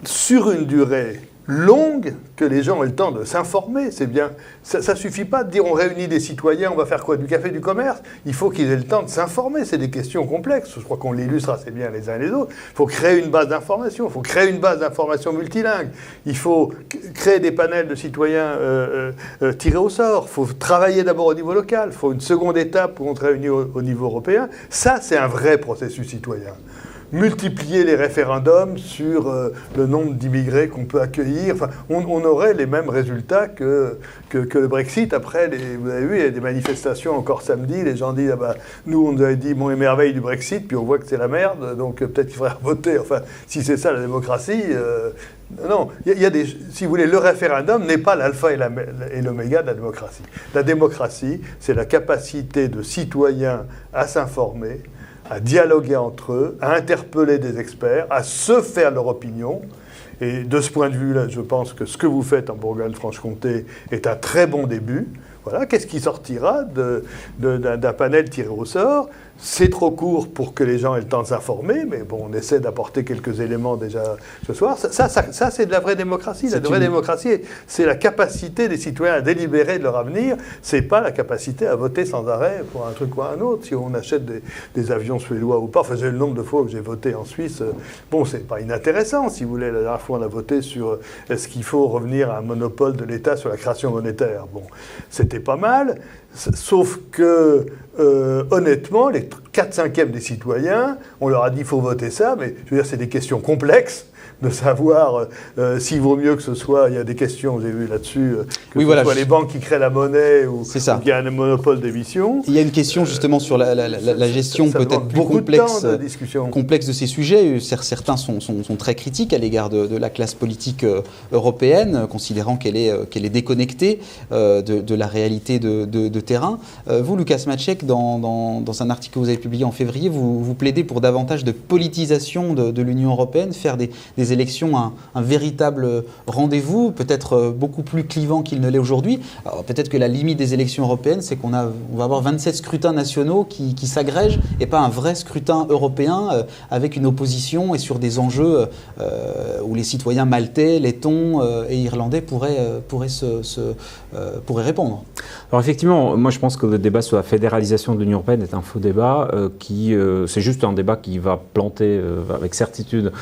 sur une durée longue, que les gens aient le temps de s'informer. C'est bien. Ça ne suffit pas de dire on réunit des citoyens, on va faire quoi? Du café, du commerce? Il faut qu'ils aient le temps de s'informer. C'est des questions complexes. Je crois qu'on l'illustre assez bien les uns et les autres. Il faut créer une base d'information. Il faut créer une base d'information multilingue. Il faut créer des panels de citoyens tirés au sort. Il faut travailler d'abord au niveau local. Il faut une seconde étape où on se réunit au niveau européen. Ça, c'est un vrai processus citoyen. Multiplier les référendums sur le nombre d'immigrés qu'on peut accueillir. Enfin, on aurait les mêmes résultats que le Brexit. Après, vous avez vu, il y a des manifestations encore samedi. Les gens disent ah bah, nous, on nous avait dit bon et merveille du Brexit, puis on voit que c'est la merde, donc peut-être qu'il faudrait voter. Enfin, si c'est ça la démocratie. Non, il y a des. Si vous voulez, le référendum n'est pas l'alpha et l'oméga de la démocratie. La démocratie, c'est la capacité de citoyens à s'informer, à dialoguer entre eux, à interpeller des experts, à se faire leur opinion. Et de ce point de vue-là, je pense que ce que vous faites en Bourgogne-Franche-Comté est un très bon début. Voilà, qu'est-ce qui sortira d'un panel tiré au sort? C'est trop court pour que les gens aient le temps de s'informer, mais bon, on essaie d'apporter quelques éléments déjà ce soir. Ça c'est de la vraie démocratie. La vraie démocratie, c'est la capacité des citoyens à délibérer de leur avenir. C'est pas la capacité à voter sans arrêt pour un truc ou un autre. Si on achète des avions suédois ou pas, enfin, j'ai le nombre de fois où j'ai voté en Suisse. Bon, c'est pas inintéressant, si vous voulez. La dernière fois, on a voté sur est-ce qu'il faut revenir à un monopole de l'État sur la création monétaire. Bon, c'était pas mal. Sauf que, honnêtement, les 4/5 des citoyens, on leur a dit qu'il faut voter ça, mais je veux dire, c'est des questions complexes de savoir s'il vaut mieux que ce soit, il y a des questions, j'ai vu là-dessus, que ce soit les banques qui créent la monnaie ou qu'il y a un monopole d'émission. Il y a une question justement sur la gestion peut-être plus complexe de ces sujets. Certains sont très critiques à l'égard de la classe politique européenne, considérant qu'elle est déconnectée de la réalité de terrain. Vous, Lukáš Maček, dans un article que vous avez publié en février, vous plaidez pour davantage de politisation de l'Union européenne, faire des élections un véritable rendez-vous, peut-être beaucoup plus clivant qu'il ne l'est aujourd'hui. Alors peut-être que la limite des élections européennes, c'est qu'on va avoir 27 scrutins nationaux qui s'agrègent et pas un vrai scrutin européen avec une opposition et sur des enjeux où les citoyens maltais, lettons et irlandais pourraient répondre. Alors effectivement, moi je pense que le débat sur la fédéralisation de l'Union européenne est un faux débat c'est juste un débat qui va planter avec certitude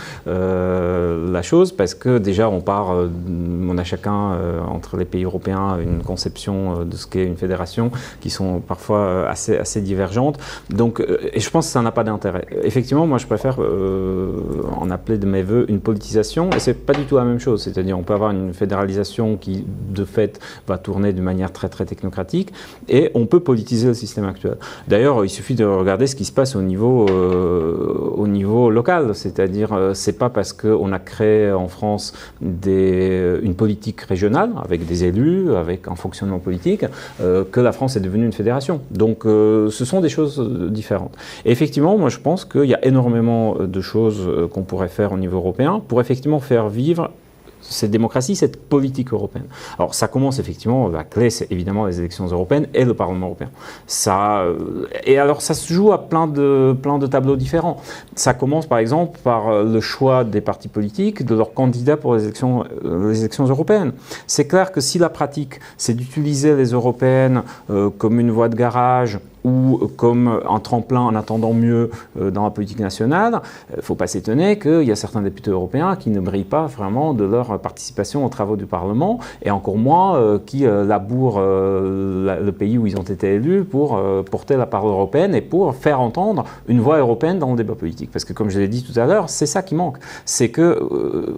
la chose, parce que déjà on a chacun entre les pays européens une conception de ce qu'est une fédération qui sont parfois assez divergentes. Donc, et je pense que ça n'a pas d'intérêt. Effectivement, moi je préfère en appeler de mes voeux une politisation, et c'est pas du tout la même chose. C'est-à-dire on peut avoir une fédéralisation qui de fait va tourner d'une manière très très technocratique, et on peut politiser le système actuel. D'ailleurs, il suffit de regarder ce qui se passe au niveau local, c'est-à-dire c'est pas parce qu'on a créé en France une politique régionale avec des élus, avec un fonctionnement politique, que la France est devenue une fédération. Donc ce sont des choses différentes. Et effectivement, moi je pense qu'il y a énormément de choses qu'on pourrait faire au niveau européen pour effectivement faire vivre cette démocratie, cette politique européenne. Alors ça commence effectivement, la clé c'est évidemment les élections européennes et le Parlement européen. Et alors ça se joue à plein de tableaux différents. Ça commence par exemple par le choix des partis politiques, de leurs candidats pour les élections européennes. C'est clair que si la pratique c'est d'utiliser les européennes comme une voie de garage, ou comme un tremplin en attendant mieux dans la politique nationale, il ne faut pas s'étonner qu'il y a certains députés européens qui ne brillent pas vraiment de leur participation aux travaux du Parlement, et encore moins qui labourent le pays où ils ont été élus pour porter la parole européenne et pour faire entendre une voix européenne dans le débat politique. Parce que comme je l'ai dit tout à l'heure, c'est ça qui manque. C'est que,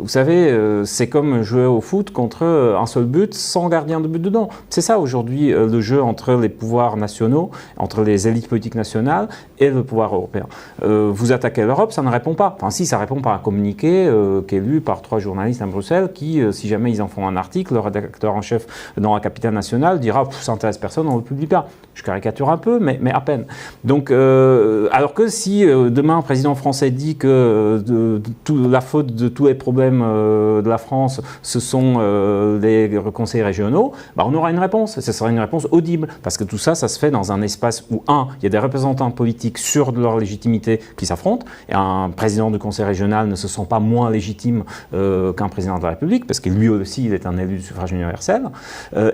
vous savez, c'est comme jouer au foot contre un seul but sans gardien de but dedans. C'est ça aujourd'hui le jeu entre les pouvoirs nationaux, entre entre les élites politiques nationales et le pouvoir européen. Vous attaquez l'Europe, ça ne répond pas. Enfin si, ça répond par un communiqué qui est lu par 3 journalistes à Bruxelles qui, si jamais ils en font un article, le rédacteur en chef dans la capitale nationale dira « ça n'intéresse personne, on ne le publie pas ». Je caricature un peu, mais à peine. Donc, alors que si demain un président français dit que la faute de tous les problèmes de la France, ce sont les conseils régionaux, bah, on aura une réponse. Ce sera une réponse audible. Parce que tout ça, ça se fait dans un espace où, il y a des représentants politiques sûrs de leur légitimité qui s'affrontent. Et un président du conseil régional ne se sent pas moins légitime qu'un président de la République, parce que lui aussi, il est un élu du suffrage universel.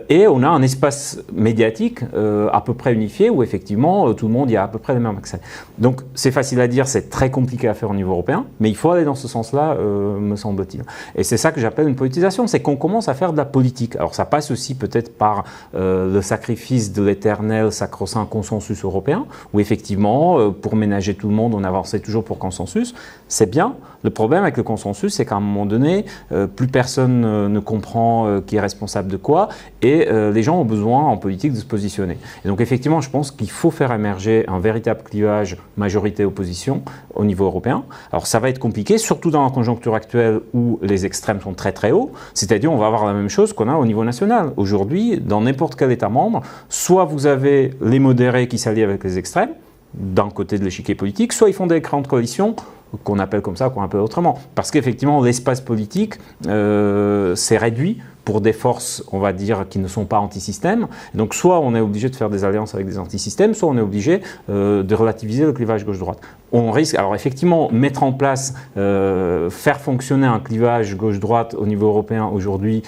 Et on a un espace médiatique à peu près unifié, où effectivement, tout le monde y a à peu près les mêmes accès. Donc, c'est facile à dire, c'est très compliqué à faire au niveau européen, mais il faut aller dans ce sens-là, me semble-t-il. Et c'est ça que j'appelle une politisation, c'est qu'on commence à faire de la politique. Alors, ça passe aussi peut-être par le sacrifice de l'éternel sacro-saint consensus européen, où effectivement, pour ménager tout le monde, on avançait toujours pour consensus. C'est bien. Le problème avec le consensus, c'est qu'à un moment donné, plus personne ne comprend qui est responsable de quoi, et les gens ont besoin en politique de se positionner. Et donc effectivement, je pense qu'il faut faire émerger un véritable clivage majorité-opposition au niveau européen. Alors ça va être compliqué, surtout dans la conjoncture actuelle où les extrêmes sont très très hauts, c'est-à-dire on va avoir la même chose qu'on a au niveau national. Aujourd'hui, dans n'importe quel État membre, soit vous avez les modérés qui s'allient avec les extrêmes, d'un côté de l'échiquier politique, soit ils font des grandes coalitions, qu'on appelle comme ça, qu'on appelle autrement. Parce qu'effectivement, l'espace politique s'est réduit pour des forces, on va dire, qui ne sont pas anti-système. Donc soit on est obligé de faire des alliances avec des anti-systèmes, soit on est obligé de relativiser le clivage gauche-droite. On risque, alors effectivement, mettre en place, faire fonctionner un clivage gauche-droite au niveau européen aujourd'hui,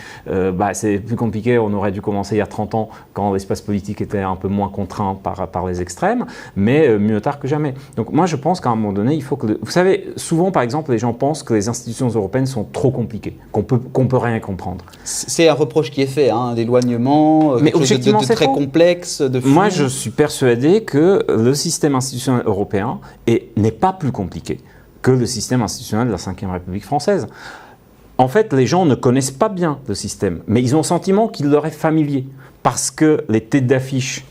c'est plus compliqué. On aurait dû commencer il y a 30 ans, quand l'espace politique était un peu moins contraint par les extrêmes, mais mieux tard que jamais. Donc moi, je pense qu'à un moment donné, il faut que... Vous savez, souvent, par exemple, les gens pensent que les institutions européennes sont trop compliquées, qu'on peut rien comprendre. C'est un reproche qui est fait, l'éloignement, quelque chose de très complexe, de flou. Moi, je suis persuadé que le système institutionnel européen n'est pas plus compliqué que le système institutionnel de la Ve République française. En fait, les gens ne connaissent pas bien le système, mais ils ont le sentiment qu'il leur est familier, parce que les têtes d'affiche,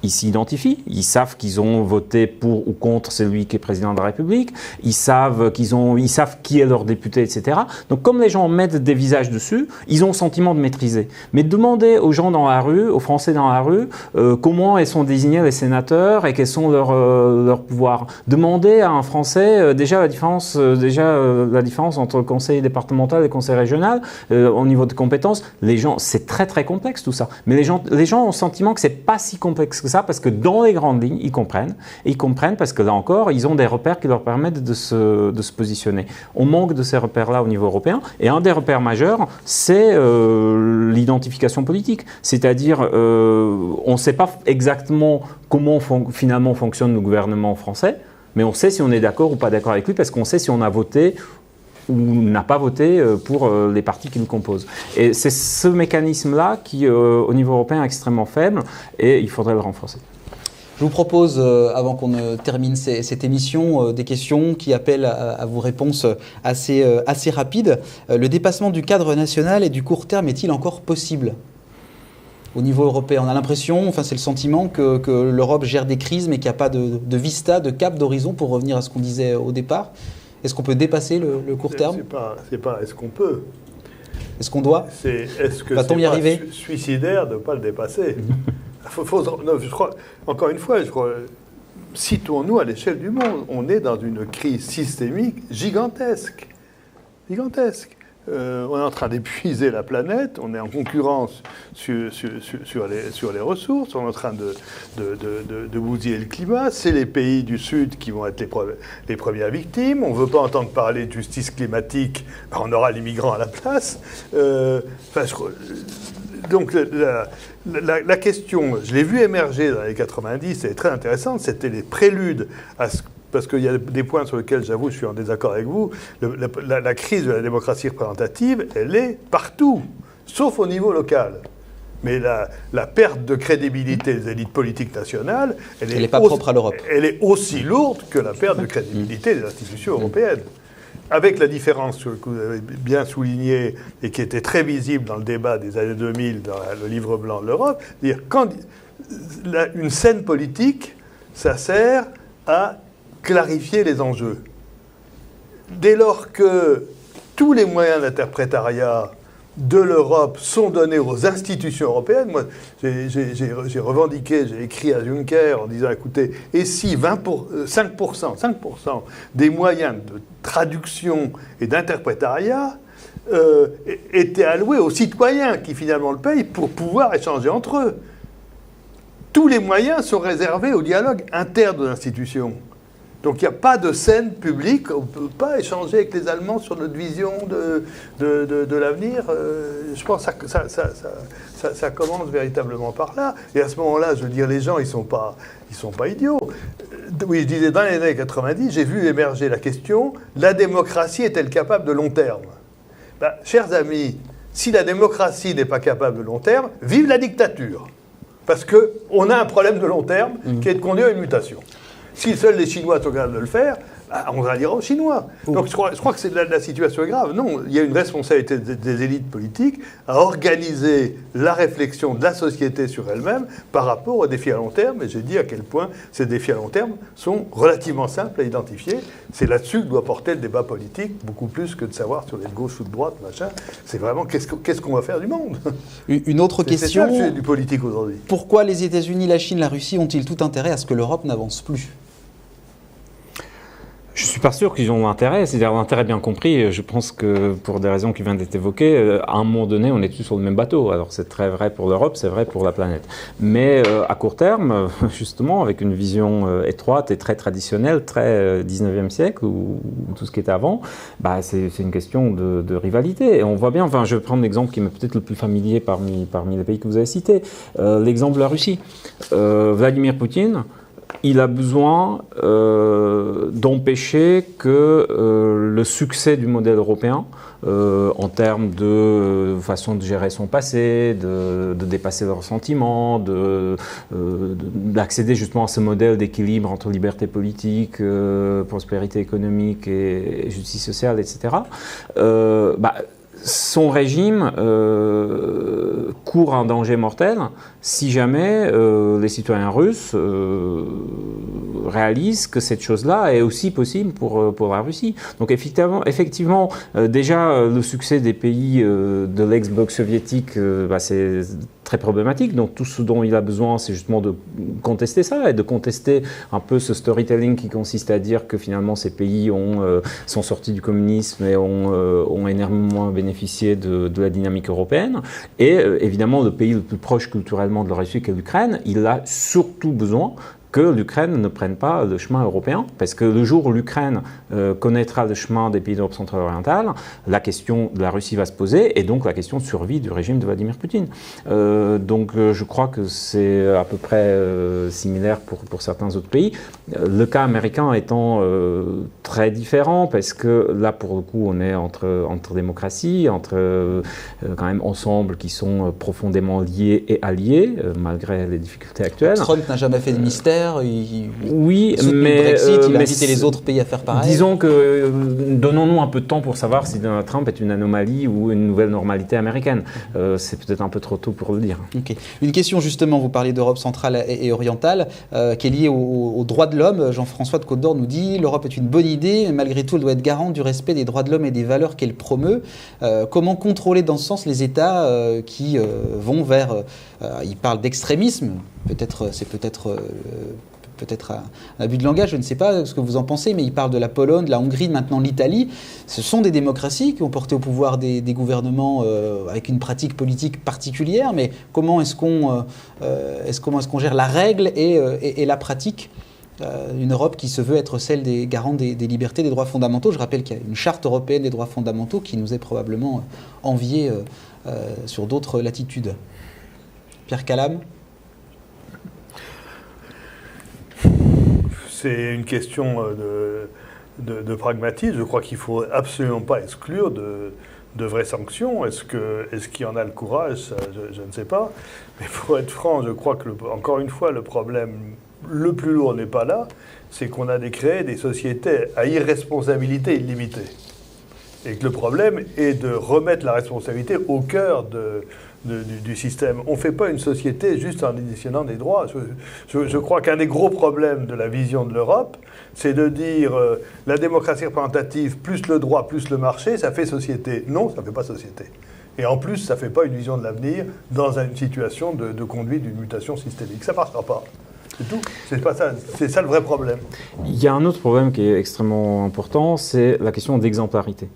ils s'identifient, ils savent qu'ils ont voté pour ou contre celui qui est président de la République, ils savent qui est leur député, etc. Donc comme les gens mettent des visages dessus, ils ont le sentiment de maîtriser. Mais demandez aux gens dans la rue, aux Français dans la rue, comment sont désignés les sénateurs et quels sont leurs pouvoirs. Demandez à un Français déjà la différence entre le conseil départemental et le conseil régional au niveau de compétences. Les gens, c'est très très complexe tout ça. Mais les gens ont le sentiment que c'est pas si complexe que ça, parce que dans les grandes lignes, ils comprennent. Et ils comprennent parce que là encore, ils ont des repères qui leur permettent de se positionner. On manque de ces repères-là au niveau européen. Et un des repères majeurs, c'est l'identification politique. C'est-à-dire, on ne sait pas exactement comment finalement fonctionne le gouvernement français, mais on sait si on est d'accord ou pas d'accord avec lui, parce qu'on sait si on a voté ou n'a pas voté pour les partis qui le composent. Et c'est ce mécanisme-là qui, au niveau européen, est extrêmement faible et il faudrait le renforcer. Je vous propose, avant qu'on ne termine cette émission, des questions qui appellent à vos réponses assez rapides. Le dépassement du cadre national et du court terme est-il encore possible ? Au niveau européen, on a l'impression, c'est le sentiment que l'Europe gère des crises, mais qu'il n'y a pas de vista, de cap, d'horizon, pour revenir à ce qu'on disait au départ. Est-ce qu'on peut dépasser le court terme ? C'est pas est-ce qu'on peut. Est-ce qu'on doit ? Est-ce que va-t-on y arriver ? Suicidaire de ne pas le dépasser. Je crois, encore une fois, citons-nous à l'échelle du monde. On est dans une crise systémique gigantesque. Gigantesque. On est en train d'épuiser la planète, on est en concurrence sur les ressources, on est en train de bousiller le climat, c'est les pays du Sud qui vont être les premières victimes, on ne veut pas entendre parler de justice climatique, on aura les migrants à la place. Donc la question, je l'ai vue émerger dans les 90, c'est très intéressante, c'était les préludes à ce parce qu'il y a des points sur lesquels, j'avoue, je suis en désaccord avec vous. La crise de la démocratie représentative, elle est partout, sauf au niveau local. Mais la perte de crédibilité des élites politiques nationales, elle n'est pas propre à l'Europe. Elle est aussi lourde que la perte de crédibilité des institutions européennes. Avec la différence que vous avez bien soulignée et qui était très visible dans le débat des années 2000, dans le livre blanc de l'Europe, dire quand une scène politique ça sert à clarifier les enjeux. Dès lors que tous les moyens d'interprétariat de l'Europe sont donnés aux institutions européennes. Moi, j'ai revendiqué, j'ai écrit à Juncker en disant, écoutez, et si 5% des moyens de traduction et d'interprétariat étaient alloués aux citoyens qui finalement le payent pour pouvoir échanger entre eux. Tous les moyens sont réservés au dialogue interne aux institutions. Donc il n'y a pas de scène publique, on ne peut pas échanger avec les Allemands sur notre vision de l'avenir. Je pense que ça commence véritablement par là. Et à ce moment-là, je veux dire, les gens, ils sont pas idiots. Oui, je disais, dans les années 90, j'ai vu émerger la question, la démocratie est-elle capable de long terme ? Ben, chers amis, si la démocratie n'est pas capable de long terme, vive la dictature. Parce qu'on a un problème de long terme qui est de conduire une mutation. Si seuls les Chinois sont capables de le faire, on va dire aux Chinois. Donc je crois que la situation est grave. Non, il y a une responsabilité des élites politiques à organiser la réflexion de la société sur elle-même par rapport aux défis à long terme. Et j'ai dit à quel point ces défis à long terme sont relativement simples à identifier. C'est là-dessus que doit porter le débat politique, beaucoup plus que de savoir sur les gauches ou de droite, machin. C'est vraiment qu'est-ce qu'on va faire du monde. Une autre question. C'est ça le sujet du politique aujourd'hui. Pourquoi les États-Unis, la Chine, la Russie ont-ils tout intérêt à ce que l'Europe n'avance plus ? Je ne suis pas sûr qu'ils ont l'intérêt, c'est-à-dire l'intérêt bien compris. Je pense que pour des raisons qui viennent d'être évoquées, à un moment donné, on est tous sur le même bateau. Alors c'est très vrai pour l'Europe, c'est vrai pour la planète. Mais à court terme, justement, avec une vision étroite et très traditionnelle, très 19e siècle, ou tout ce qui était avant, bah, c'est une question de rivalité. Et on voit bien, enfin je vais prendre l'exemple qui m'est peut-être le plus familier parmi les pays que vous avez cités, l'exemple de la Russie. Vladimir Poutine, il a besoin d'empêcher que le succès du modèle européen, en termes de façon de gérer son passé, de dépasser leurs sentiments, d'accéder justement à ce modèle d'équilibre entre liberté politique, prospérité économique et justice sociale, etc., son régime court un danger mortel si jamais les citoyens russes réalisent que cette chose-là est aussi possible pour la Russie. Donc effectivement déjà le succès des pays de l'ex-bloc soviétique, c'est très problématique. Donc tout ce dont il a besoin, c'est justement de contester ça et de contester un peu ce storytelling qui consiste à dire que finalement ces pays sont sortis du communisme et ont énormément bénéficié de la dynamique européenne. Et évidemment, le pays le plus proche culturellement de la Russie qu'est l'Ukraine, il a surtout besoin que l'Ukraine ne prenne pas le chemin européen, parce que le jour où l'Ukraine connaîtra le chemin des pays d'Europe centrale et orientale, la question de la Russie va se poser, et donc la question de survie du régime de Vladimir Poutine. Donc je crois que c'est à peu près similaire pour certains autres pays. Le cas américain étant très différent, parce que là, pour le coup, on est entre démocraties, entre quand même ensembles qui sont profondément liés et alliés, malgré les difficultés actuelles. Trump n'a jamais fait de mystère. Oui, mais le Brexit, il a invité les autres pays à faire pareil. Disons que donnons-nous un peu de temps pour savoir si Donald Trump est une anomalie ou une nouvelle normalité américaine. C'est peut-être un peu trop tôt pour le dire. Okay. Une question justement, vous parlez d'Europe centrale et orientale, qui est liée aux droits de l'homme. Jean-François de Côte-d'Or nous dit « L'Europe est une bonne idée, mais malgré tout, elle doit être garante du respect des droits de l'homme et des valeurs qu'elle promeut. Comment contrôler dans ce sens les États qui vont vers... il parle d'extrémisme, c'est peut-être un abus de langage, je ne sais pas ce que vous en pensez, mais il parle de la Pologne, de la Hongrie, maintenant l'Italie. Ce sont des démocraties qui ont porté au pouvoir des gouvernements avec une pratique politique particulière, mais comment est-ce qu'on gère la règle et la pratique une Europe qui se veut être celle des garants des libertés, des droits fondamentaux. Je rappelle qu'il y a une charte européenne des droits fondamentaux qui nous est probablement enviée sur d'autres latitudes. Pierre Calam ? C'est une question de pragmatisme. Je crois qu'il ne faut absolument pas exclure de vraies sanctions. Est-ce qu'il y en a le courage ? Ça, je ne sais pas. Mais pour être franc, je crois que, encore une fois, le problème le plus lourd n'est pas là. C'est qu'on a créé des sociétés à irresponsabilité illimitée. Et que le problème est de remettre la responsabilité au cœur du système. On ne fait pas une société juste en additionnant des droits. Je crois qu'un des gros problèmes de la vision de l'Europe, c'est de dire la démocratie représentative plus le droit plus le marché, ça fait société. Non, ça ne fait pas société. Et en plus, ça ne fait pas une vision de l'avenir dans une situation de conduite d'une mutation systémique. Ça ne marchera pas. C'est tout. C'est pas ça. C'est ça le vrai problème. Il y a un autre problème qui est extrêmement important, c'est la question d'exemplarité.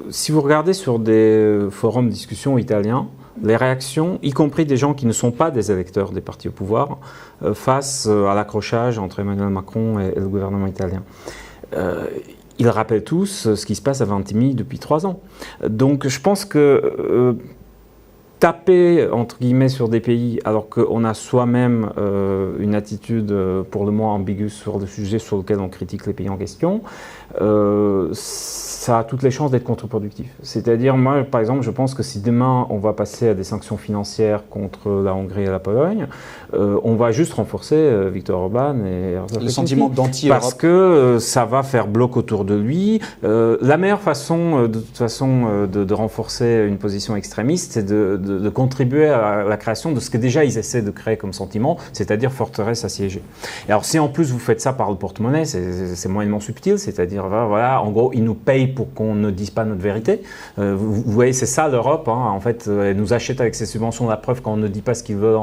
Si vous regardez sur des forums de discussion italiens, les réactions, y compris des gens qui ne sont pas des électeurs des partis au pouvoir, face à l'accrochage entre Emmanuel Macron et le gouvernement italien. Ils rappellent tous ce qui se passe à Vintimille depuis 3 ans. Donc je pense que taper, entre guillemets, sur des pays alors qu'on a soi-même une attitude pour le moins ambiguë sur le sujet sur lequel on critique les pays en question, ça a toutes les chances d'être contre-productif. C'est-à-dire, moi, par exemple, je pense que si demain on va passer à des sanctions financières contre la Hongrie et la Pologne, on va juste renforcer Viktor Orban et le sentiment d'anti-Europe. Parce que ça va faire bloc autour de lui. La meilleure façon, de toute façon, de renforcer une position extrémiste, c'est de contribuer à la création de ce que déjà ils essaient de créer comme sentiment, c'est-à-dire forteresse assiégée. Et alors, si en plus vous faites ça par le porte-monnaie, c'est moyennement subtil, c'est-à-dire, voilà, en gros, ils nous payent pour qu'on ne dise pas notre vérité. Vous voyez, c'est ça l'Europe. Hein. En fait, elle nous achète avec ses subventions la preuve quand on ne dit pas ce qu'ils veulent,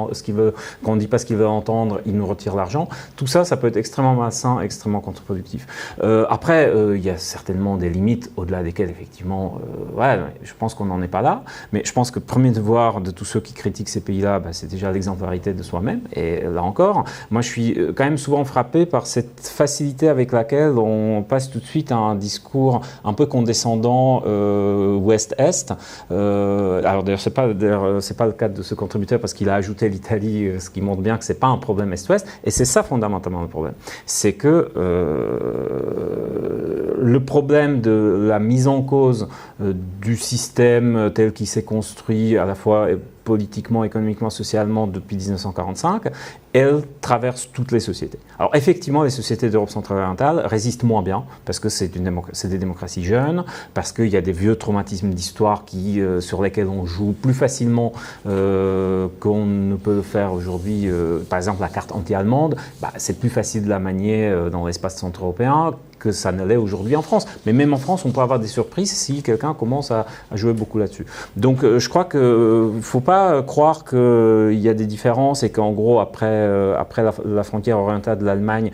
quand on ne dit pas ce qu'ils veulent entendre, ils nous retirent l'argent. Tout ça, ça peut être extrêmement malsain, extrêmement contre-productif. Après, il y a certainement des limites au-delà desquelles, effectivement, ouais, je pense qu'on n'en est pas là. Mais je pense que le premier devoir de tous ceux qui critiquent ces pays-là, c'est déjà l'exemplarité de soi-même. Et là encore, moi, je suis quand même souvent frappé par cette facilité avec laquelle on passe tout de suite à un discours un peu condescendant ouest-est. Alors d'ailleurs, c'est pas le cas de ce contributeur parce qu'il a ajouté l'Italie, ce qui montre bien que c'est pas un problème est-ouest. Et c'est ça fondamentalement le problème. C'est que le problème de la mise en cause du système tel qu'il s'est construit à la fois politiquement, économiquement, socialement depuis 1945, elle traverse toutes les sociétés. Alors effectivement, les sociétés d'Europe centrale-orientale résistent moins bien parce que c'est des démocraties jeunes, parce qu'il y a des vieux traumatismes d'histoire sur lesquels on joue plus facilement qu'on ne peut le faire aujourd'hui. Par exemple, la carte anti-allemande, c'est plus facile de la manier dans l'espace centre-européen que ça ne l'est aujourd'hui en France. Mais même en France, on peut avoir des surprises si quelqu'un commence à jouer beaucoup là-dessus. Donc je crois qu'il ne faut pas croire qu'il y a des différences et qu'en gros, après la frontière orientale de l'Allemagne,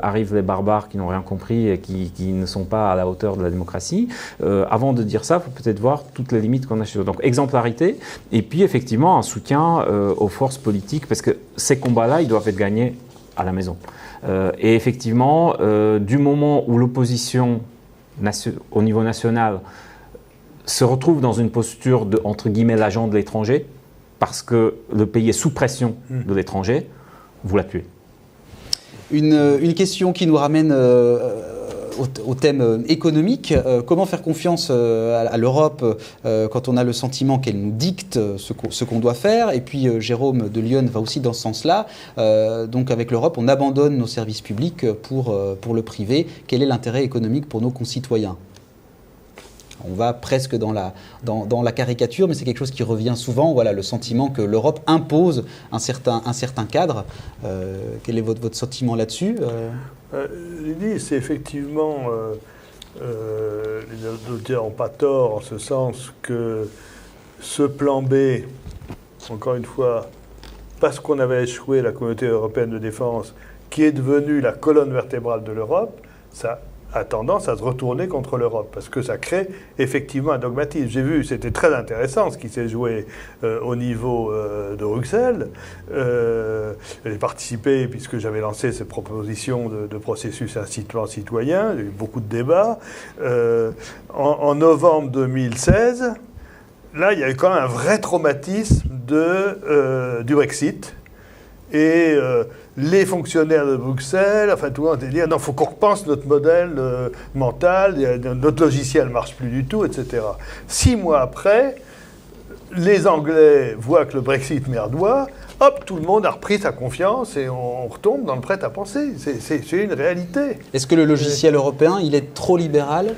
arrivent les barbares qui n'ont rien compris et qui ne sont pas à la hauteur de la démocratie. Avant de dire ça, il faut peut-être voir toutes les limites qu'on a chez eux. Donc exemplarité, et puis effectivement un soutien aux forces politiques, parce que ces combats-là, ils doivent être gagnés à la maison. Et effectivement, du moment où l'opposition au niveau national se retrouve dans une posture de, entre guillemets, l'agent de l'étranger, parce que le pays est sous pression de l'étranger, vous la tuez. Une question qui nous ramène au thème économique. Comment faire confiance à l'Europe quand on a le sentiment qu'elle nous dicte ce qu'on doit faire? Et puis Jérôme de Lyon va aussi dans ce sens-là. Donc avec l'Europe, on abandonne nos services publics pour le privé. Quel est l'intérêt économique pour nos concitoyens? On va presque dans la caricature, mais c'est quelque chose qui revient souvent. Voilà, le sentiment que l'Europe impose un certain cadre. Quel est votre sentiment là-dessus? L'idée, c'est effectivement, les auditeurs n'ont pas tort en ce sens que ce plan B, encore une fois, parce qu'on avait échoué la communauté européenne de défense, qui est devenue la colonne vertébrale de l'Europe, ça a tendance à se retourner contre l'Europe, parce que ça crée effectivement un dogmatisme. J'ai vu, c'était très intéressant ce qui s'est joué au niveau de Bruxelles. J'ai participé, puisque j'avais lancé cette proposition de processus instituant citoyen, il y a eu beaucoup de débats. En novembre 2016, là, il y a eu quand même un vrai traumatisme du Brexit. Et les fonctionnaires de Bruxelles, enfin tout le monde a dit non, il faut qu'on repense notre modèle mental, notre logiciel ne marche plus du tout, etc. 6 mois après, les Anglais voient que le Brexit merdoit, hop, tout le monde a repris sa confiance et on retombe dans le prêt-à-penser. C'est une réalité. Est-ce que le logiciel européen, il est trop libéral ?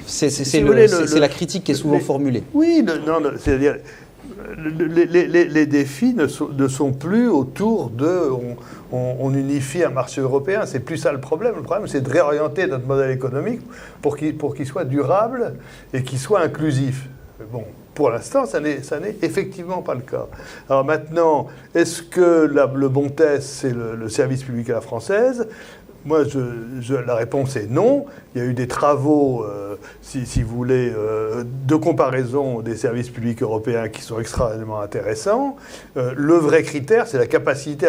C'est la critique qui est souvent formulée. Oui, c'est-à-dire les défis ne sont plus autour de on unifie un marché européen. C'est plus ça le problème. Le problème, c'est de réorienter notre modèle économique pour qu'il soit durable et qu'il soit inclusif. Bon, pour l'instant, ça n'est effectivement pas le cas. Alors maintenant, est-ce que le bon test, c'est le service public à la française ? Moi, la réponse est non. Il y a eu des travaux, si vous voulez, de comparaison des services publics européens qui sont extrêmement intéressants. Le vrai critère, c'est la capacité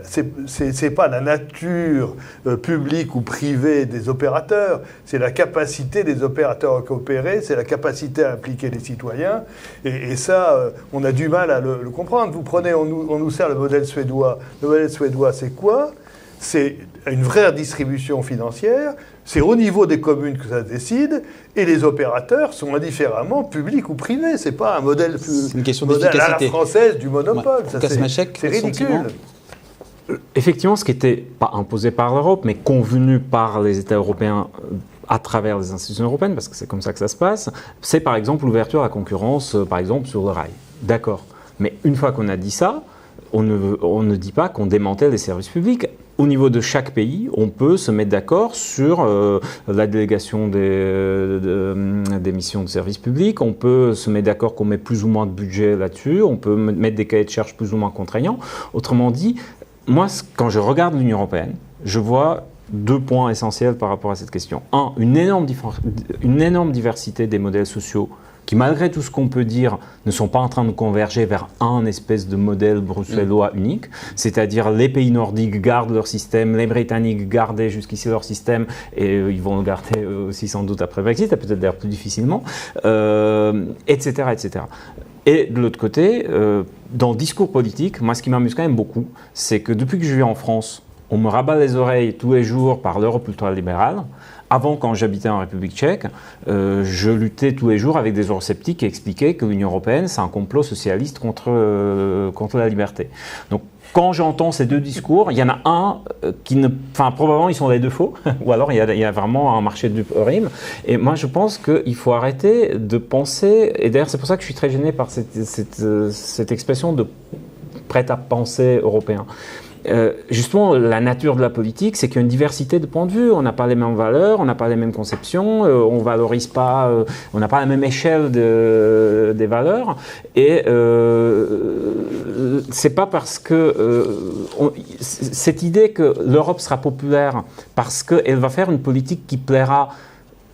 c'est pas la nature publique ou privée des opérateurs, c'est la capacité des opérateurs à coopérer, c'est la capacité à impliquer les citoyens. Et ça, on a du mal à le comprendre. Vous prenez, on nous sert le modèle suédois. Le modèle suédois, c'est quoi ? C'est une vraie distribution financière, c'est au niveau des communes que ça se décide, et les opérateurs sont indifféremment publics ou privés. C'est pas un modèle à la française du monopole. Ouais. C'est ridicule. Effectivement, ce qui n'était pas imposé par l'Europe, mais convenu par les États européens à travers les institutions européennes, parce que c'est comme ça que ça se passe, c'est par exemple l'ouverture à la concurrence, par exemple, sur le rail. D'accord. Mais une fois qu'on a dit ça, on ne dit pas qu'on démantèle les services publics. Au niveau de chaque pays, on peut se mettre d'accord sur la délégation des missions de service public, on peut se mettre d'accord qu'on met plus ou moins de budget là-dessus, on peut mettre des cahiers de charges plus ou moins contraignants. Autrement dit, moi, quand je regarde l'Union européenne, je vois deux points essentiels par rapport à cette question. Un, une énorme diversité des modèles sociaux qui, malgré tout ce qu'on peut dire, ne sont pas en train de converger vers un espèce de modèle bruxellois unique. C'est-à-dire, les pays nordiques gardent leur système, les Britanniques gardaient jusqu'ici leur système, et ils vont le garder aussi sans doute après Brexit, peut-être d'ailleurs plus difficilement, etc., etc. Et de l'autre côté, dans le discours politique, moi, ce qui m'amuse quand même beaucoup, c'est que depuis que je vis en France, on me rabat les oreilles tous les jours par l'Europe ultralibérale. Avant, quand j'habitais en République tchèque, je luttais tous les jours avec des eurosceptiques qui expliquaient que l'Union européenne, c'est un complot socialiste contre la liberté. Donc, quand j'entends ces deux discours, il y en a un probablement ils sont les deux faux, ou alors il y a vraiment un marché de dupes horrible. Et moi, je pense qu'il faut arrêter de penser, et d'ailleurs c'est pour ça que je suis très gêné par cette expression de prêt à penser européen. Justement, la nature de la politique, c'est qu'il y a une diversité de points de vue. On n'a pas les mêmes valeurs, on n'a pas les mêmes conceptions, on valorise pas, on n'a pas la même échelle des valeurs. Et c'est pas parce que cette idée que l'Europe sera populaire parce qu'elle va faire une politique qui plaira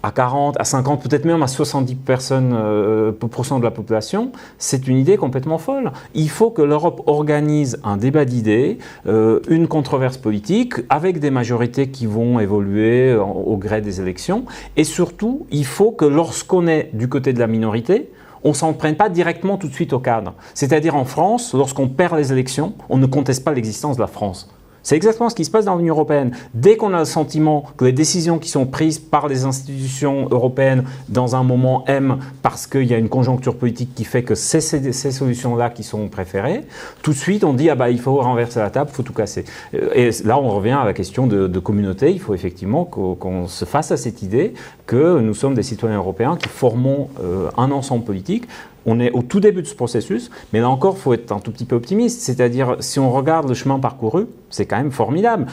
à 40, à 50, peut-être même à 70% de la population, c'est une idée complètement folle. Il faut que l'Europe organise un débat d'idées, une controverse politique, avec des majorités qui vont évoluer au gré des élections. Et surtout, il faut que lorsqu'on est du côté de la minorité, on ne s'en prenne pas directement tout de suite au cadre. C'est-à-dire en France, lorsqu'on perd les élections, on ne conteste pas l'existence de la France. C'est exactement ce qui se passe dans l'Union européenne. Dès qu'on a le sentiment que les décisions qui sont prises par les institutions européennes dans un moment M, parce qu'il y a une conjoncture politique qui fait que c'est ces solutions-là qui sont préférées, tout de suite on dit il faut renverser la table, il faut tout casser. Et là on revient à la question de communauté. Il faut effectivement qu'on se fasse à cette idée que nous sommes des citoyens européens qui formons un ensemble politique. On est au tout début de ce processus, mais là encore, il faut être un tout petit peu optimiste. C'est-à-dire, si on regarde le chemin parcouru, c'est quand même formidable.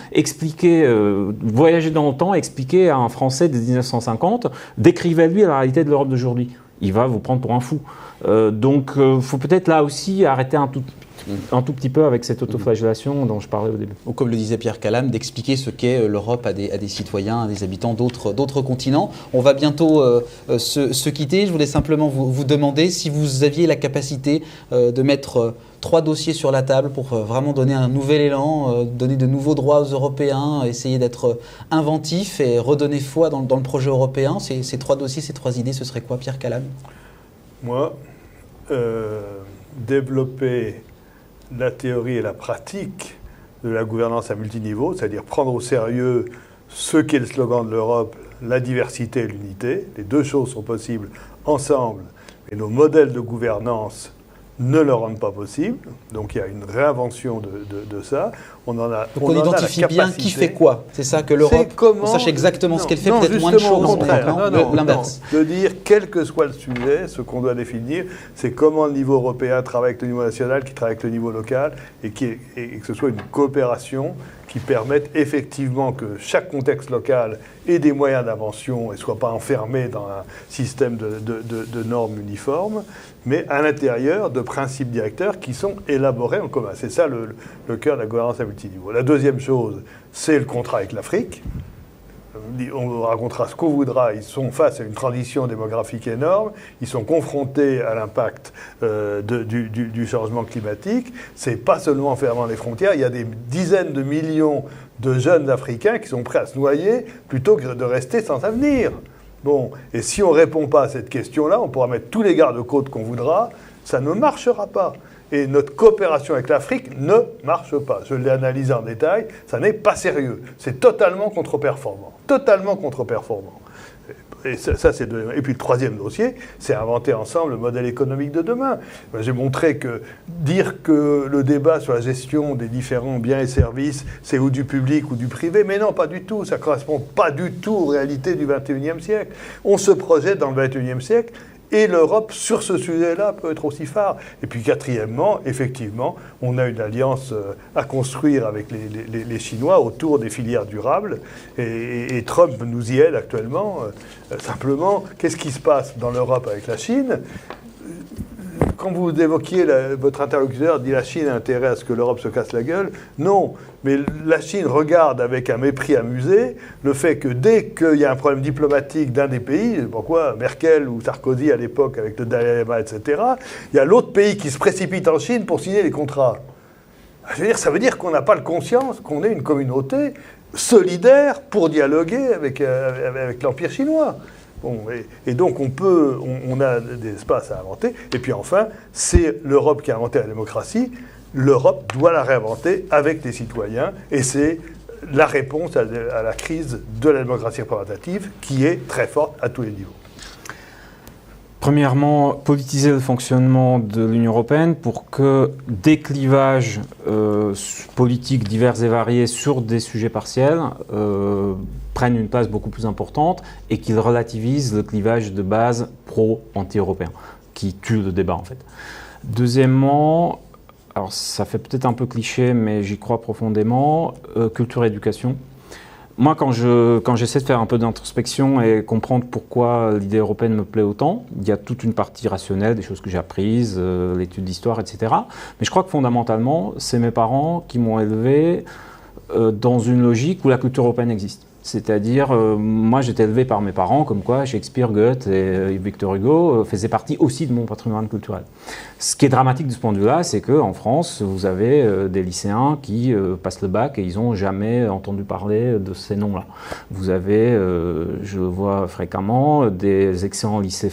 Voyager dans le temps, expliquer à un Français de 1950, décrivez-lui la réalité de l'Europe d'aujourd'hui. Il va vous prendre pour un fou. Donc, il faut peut-être là aussi arrêter un tout petit peu avec cette autoflagellation dont je parlais au début. Ou comme le disait Pierre Calam, d'expliquer ce qu'est l'Europe à des citoyens, à des habitants d'autres continents. On va bientôt se quitter. Je voulais simplement vous demander si vous aviez la capacité de mettre 3 dossiers sur la table pour vraiment donner un nouvel élan, donner de nouveaux droits aux Européens, essayer d'être inventif et redonner foi dans le projet européen. Ces 3 dossiers, ces 3 idées, ce serait quoi, Pierre Calam ? Moi, développer la théorie et la pratique de la gouvernance à multiniveau, c'est-à-dire prendre au sérieux ce qu'est le slogan de l'Europe, la diversité et l'unité. Les deux choses sont possibles ensemble, mais nos modèles de gouvernance ne le rendent pas possible. Donc il y a une réinvention de ça. Donc on identifie bien qui fait quoi. C'est ça que l'Europe, on sache exactement ce qu'elle fait, peut-être moins de choses. Au contraire, l'inverse. De dire, quel que soit le sujet, ce qu'on doit définir, c'est comment le niveau européen travaille avec le niveau national, qui travaille avec le niveau local, et que ce soit une coopération qui permette effectivement que chaque contexte local ait des moyens d'invention et ne soit pas enfermé dans un système de normes uniformes, mais à l'intérieur de principes directeurs qui sont élaborés en commun. C'est ça le cœur de la gouvernance à multiniveau. La deuxième chose, c'est le contrat avec l'Afrique. On racontera ce qu'on voudra, ils sont face à une transition démographique énorme, ils sont confrontés à l'impact du changement climatique. C'est pas seulement en fermant les frontières, il y a des dizaines de millions de jeunes Africains qui sont prêts à se noyer plutôt que de rester sans avenir. Bon, et si on ne répond pas à cette question-là, on pourra mettre tous les garde-côtes qu'on voudra, ça ne marchera pas. Et notre coopération avec l'Afrique ne marche pas. Je l'ai analysé en détail, ça n'est pas sérieux. C'est totalement contre-performant. Totalement contre-performant. Et ça c'est et puis le troisième dossier, c'est inventer ensemble le modèle économique de demain. J'ai montré que dire que le débat sur la gestion des différents biens et services, c'est ou du public ou du privé, mais non, pas du tout. Ça ne correspond pas du tout aux réalités du XXIe siècle. On se projette dans le XXIe siècle. Et l'Europe, sur ce sujet-là, peut être aussi phare. Et puis quatrièmement, effectivement, on a une alliance à construire avec les Chinois autour des filières durables. Et Trump nous y aide actuellement. Simplement, qu'est-ce qui se passe dans l'Europe avec la Chine ? Quand vous évoquiez, votre interlocuteur dit la Chine a intérêt à ce que l'Europe se casse la gueule. Non, mais la Chine regarde avec un mépris amusé le fait que dès qu'il y a un problème diplomatique d'un des pays, pourquoi Merkel ou Sarkozy à l'époque avec le Dalai Lama, etc., il y a l'autre pays qui se précipite en Chine pour signer les contrats. Je veux dire, ça veut dire qu'on n'a pas le conscience qu'on est une communauté solidaire pour dialoguer avec l'Empire chinois. Bon, et donc on a des espaces à inventer. Et puis enfin, c'est l'Europe qui a inventé la démocratie. L'Europe doit la réinventer avec les citoyens. Et c'est la réponse à la crise de la démocratie représentative qui est très forte à tous les niveaux. Premièrement, politiser le fonctionnement de l'Union européenne pour que des clivages politiques divers et variés sur des sujets partiels prennent une place beaucoup plus importante et qu'ils relativisent le clivage de base pro-anti-européen, qui tue le débat en fait. Deuxièmement, alors ça fait peut-être un peu cliché, mais j'y crois profondément, culture et éducation. Moi, quand j'essaie de faire un peu d'introspection et comprendre pourquoi l'idée européenne me plaît autant, il y a toute une partie rationnelle, des choses que j'ai apprises, l'étude d'histoire, etc. Mais je crois que fondamentalement, c'est mes parents qui m'ont élevé dans une logique où la culture européenne existe. C'est-à-dire, moi j'étais élevé par mes parents, comme quoi Shakespeare, Goethe et Victor Hugo faisaient partie aussi de mon patrimoine culturel. Ce qui est dramatique de ce point de vue-là, c'est qu'en France, vous avez des lycéens qui passent le bac et ils n'ont jamais entendu parler de ces noms-là. Vous avez, je le vois fréquemment, d'excellents lycéens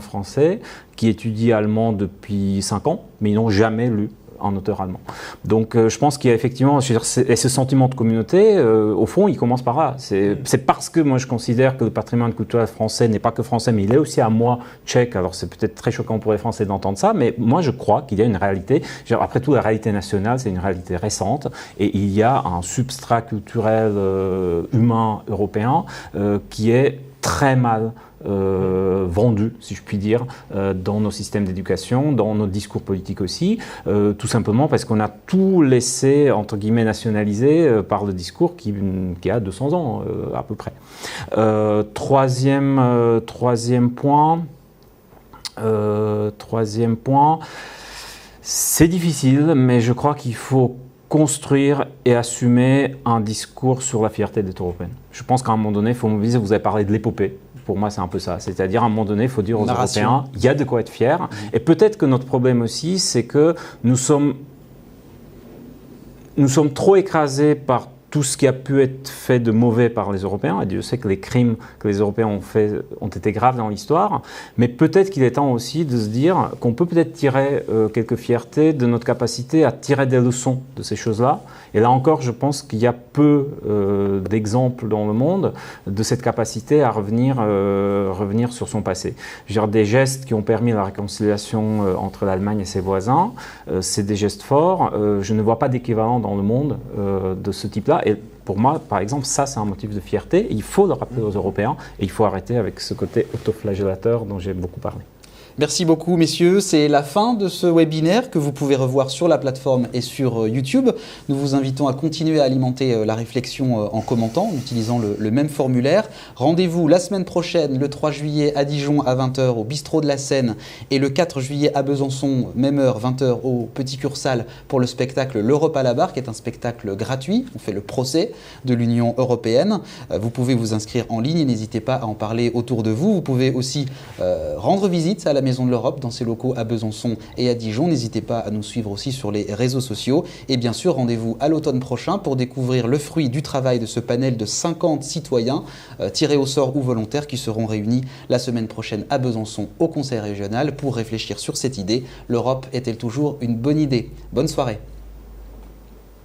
français qui étudient allemand depuis 5 ans, mais ils n'ont jamais lu un auteur allemand. Donc je pense qu'il y a effectivement, et ce sentiment de communauté, au fond, il commence par là. C'est parce que moi je considère que le patrimoine culturel français n'est pas que français, mais il est aussi à moi tchèque. Alors c'est peut-être très choquant pour les Français d'entendre ça, mais moi je crois qu'il y a une réalité. Après tout, la réalité nationale, c'est une réalité récente, et il y a un substrat culturel humain européen qui est très mal vendu, si je puis dire, dans nos systèmes d'éducation, dans nos discours politiques aussi, tout simplement parce qu'on a tout laissé, entre guillemets, nationaliser par le discours qui a 200 ans à peu près. Troisième point, c'est difficile, mais je crois qu'il faut construire et assumer un discours sur la fierté d'être européenne. Je pense qu'à un moment donné, il faut mobiliser, vous avez parlé de l'épopée, pour moi c'est un peu ça, c'est-à-dire à un moment donné, il faut dire aux Européens, il y a de quoi être fier, et peut-être que notre problème aussi, c'est que nous sommes trop écrasés par tout ce qui a pu être fait de mauvais par les Européens, et Dieu sait que les crimes que les Européens ont faits ont été graves dans l'histoire, mais peut-être qu'il est temps aussi de se dire qu'on peut peut-être tirer quelques fiertés de notre capacité à tirer des leçons de ces choses-là. Et là encore, je pense qu'il y a peu d'exemples dans le monde de cette capacité à revenir sur son passé. Je veux dire, des gestes qui ont permis la réconciliation entre l'Allemagne et ses voisins, c'est des gestes forts. Je ne vois pas d'équivalent dans le monde de ce type-là. Et pour moi, par exemple, ça, c'est un motif de fierté. Et il faut le rappeler aux Européens et il faut arrêter avec ce côté autoflagellateur dont j'ai beaucoup parlé. Merci beaucoup, messieurs. C'est la fin de ce webinaire que vous pouvez revoir sur la plateforme et sur YouTube. Nous vous invitons à continuer à alimenter la réflexion en commentant, en utilisant le même formulaire. Rendez-vous la semaine prochaine, le 3 juillet à Dijon à 20 h au Bistrot de la Seine et le 4 juillet à Besançon, même heure, 20 h au Petit Cursal pour le spectacle L'Europe à la barre, qui est un spectacle gratuit. On fait le procès de l'Union européenne. Vous pouvez vous inscrire en ligne et n'hésitez pas à en parler autour de vous. Vous pouvez aussi rendre visite à la Maison de l'Europe dans ses locaux à Besançon et à Dijon. N'hésitez pas à nous suivre aussi sur les réseaux sociaux. Et bien sûr, rendez-vous à l'automne prochain pour découvrir le fruit du travail de ce panel de 50 citoyens tirés au sort ou volontaires qui seront réunis la semaine prochaine à Besançon au Conseil régional pour réfléchir sur cette idée. L'Europe est-elle toujours une bonne idée? Bonne soirée.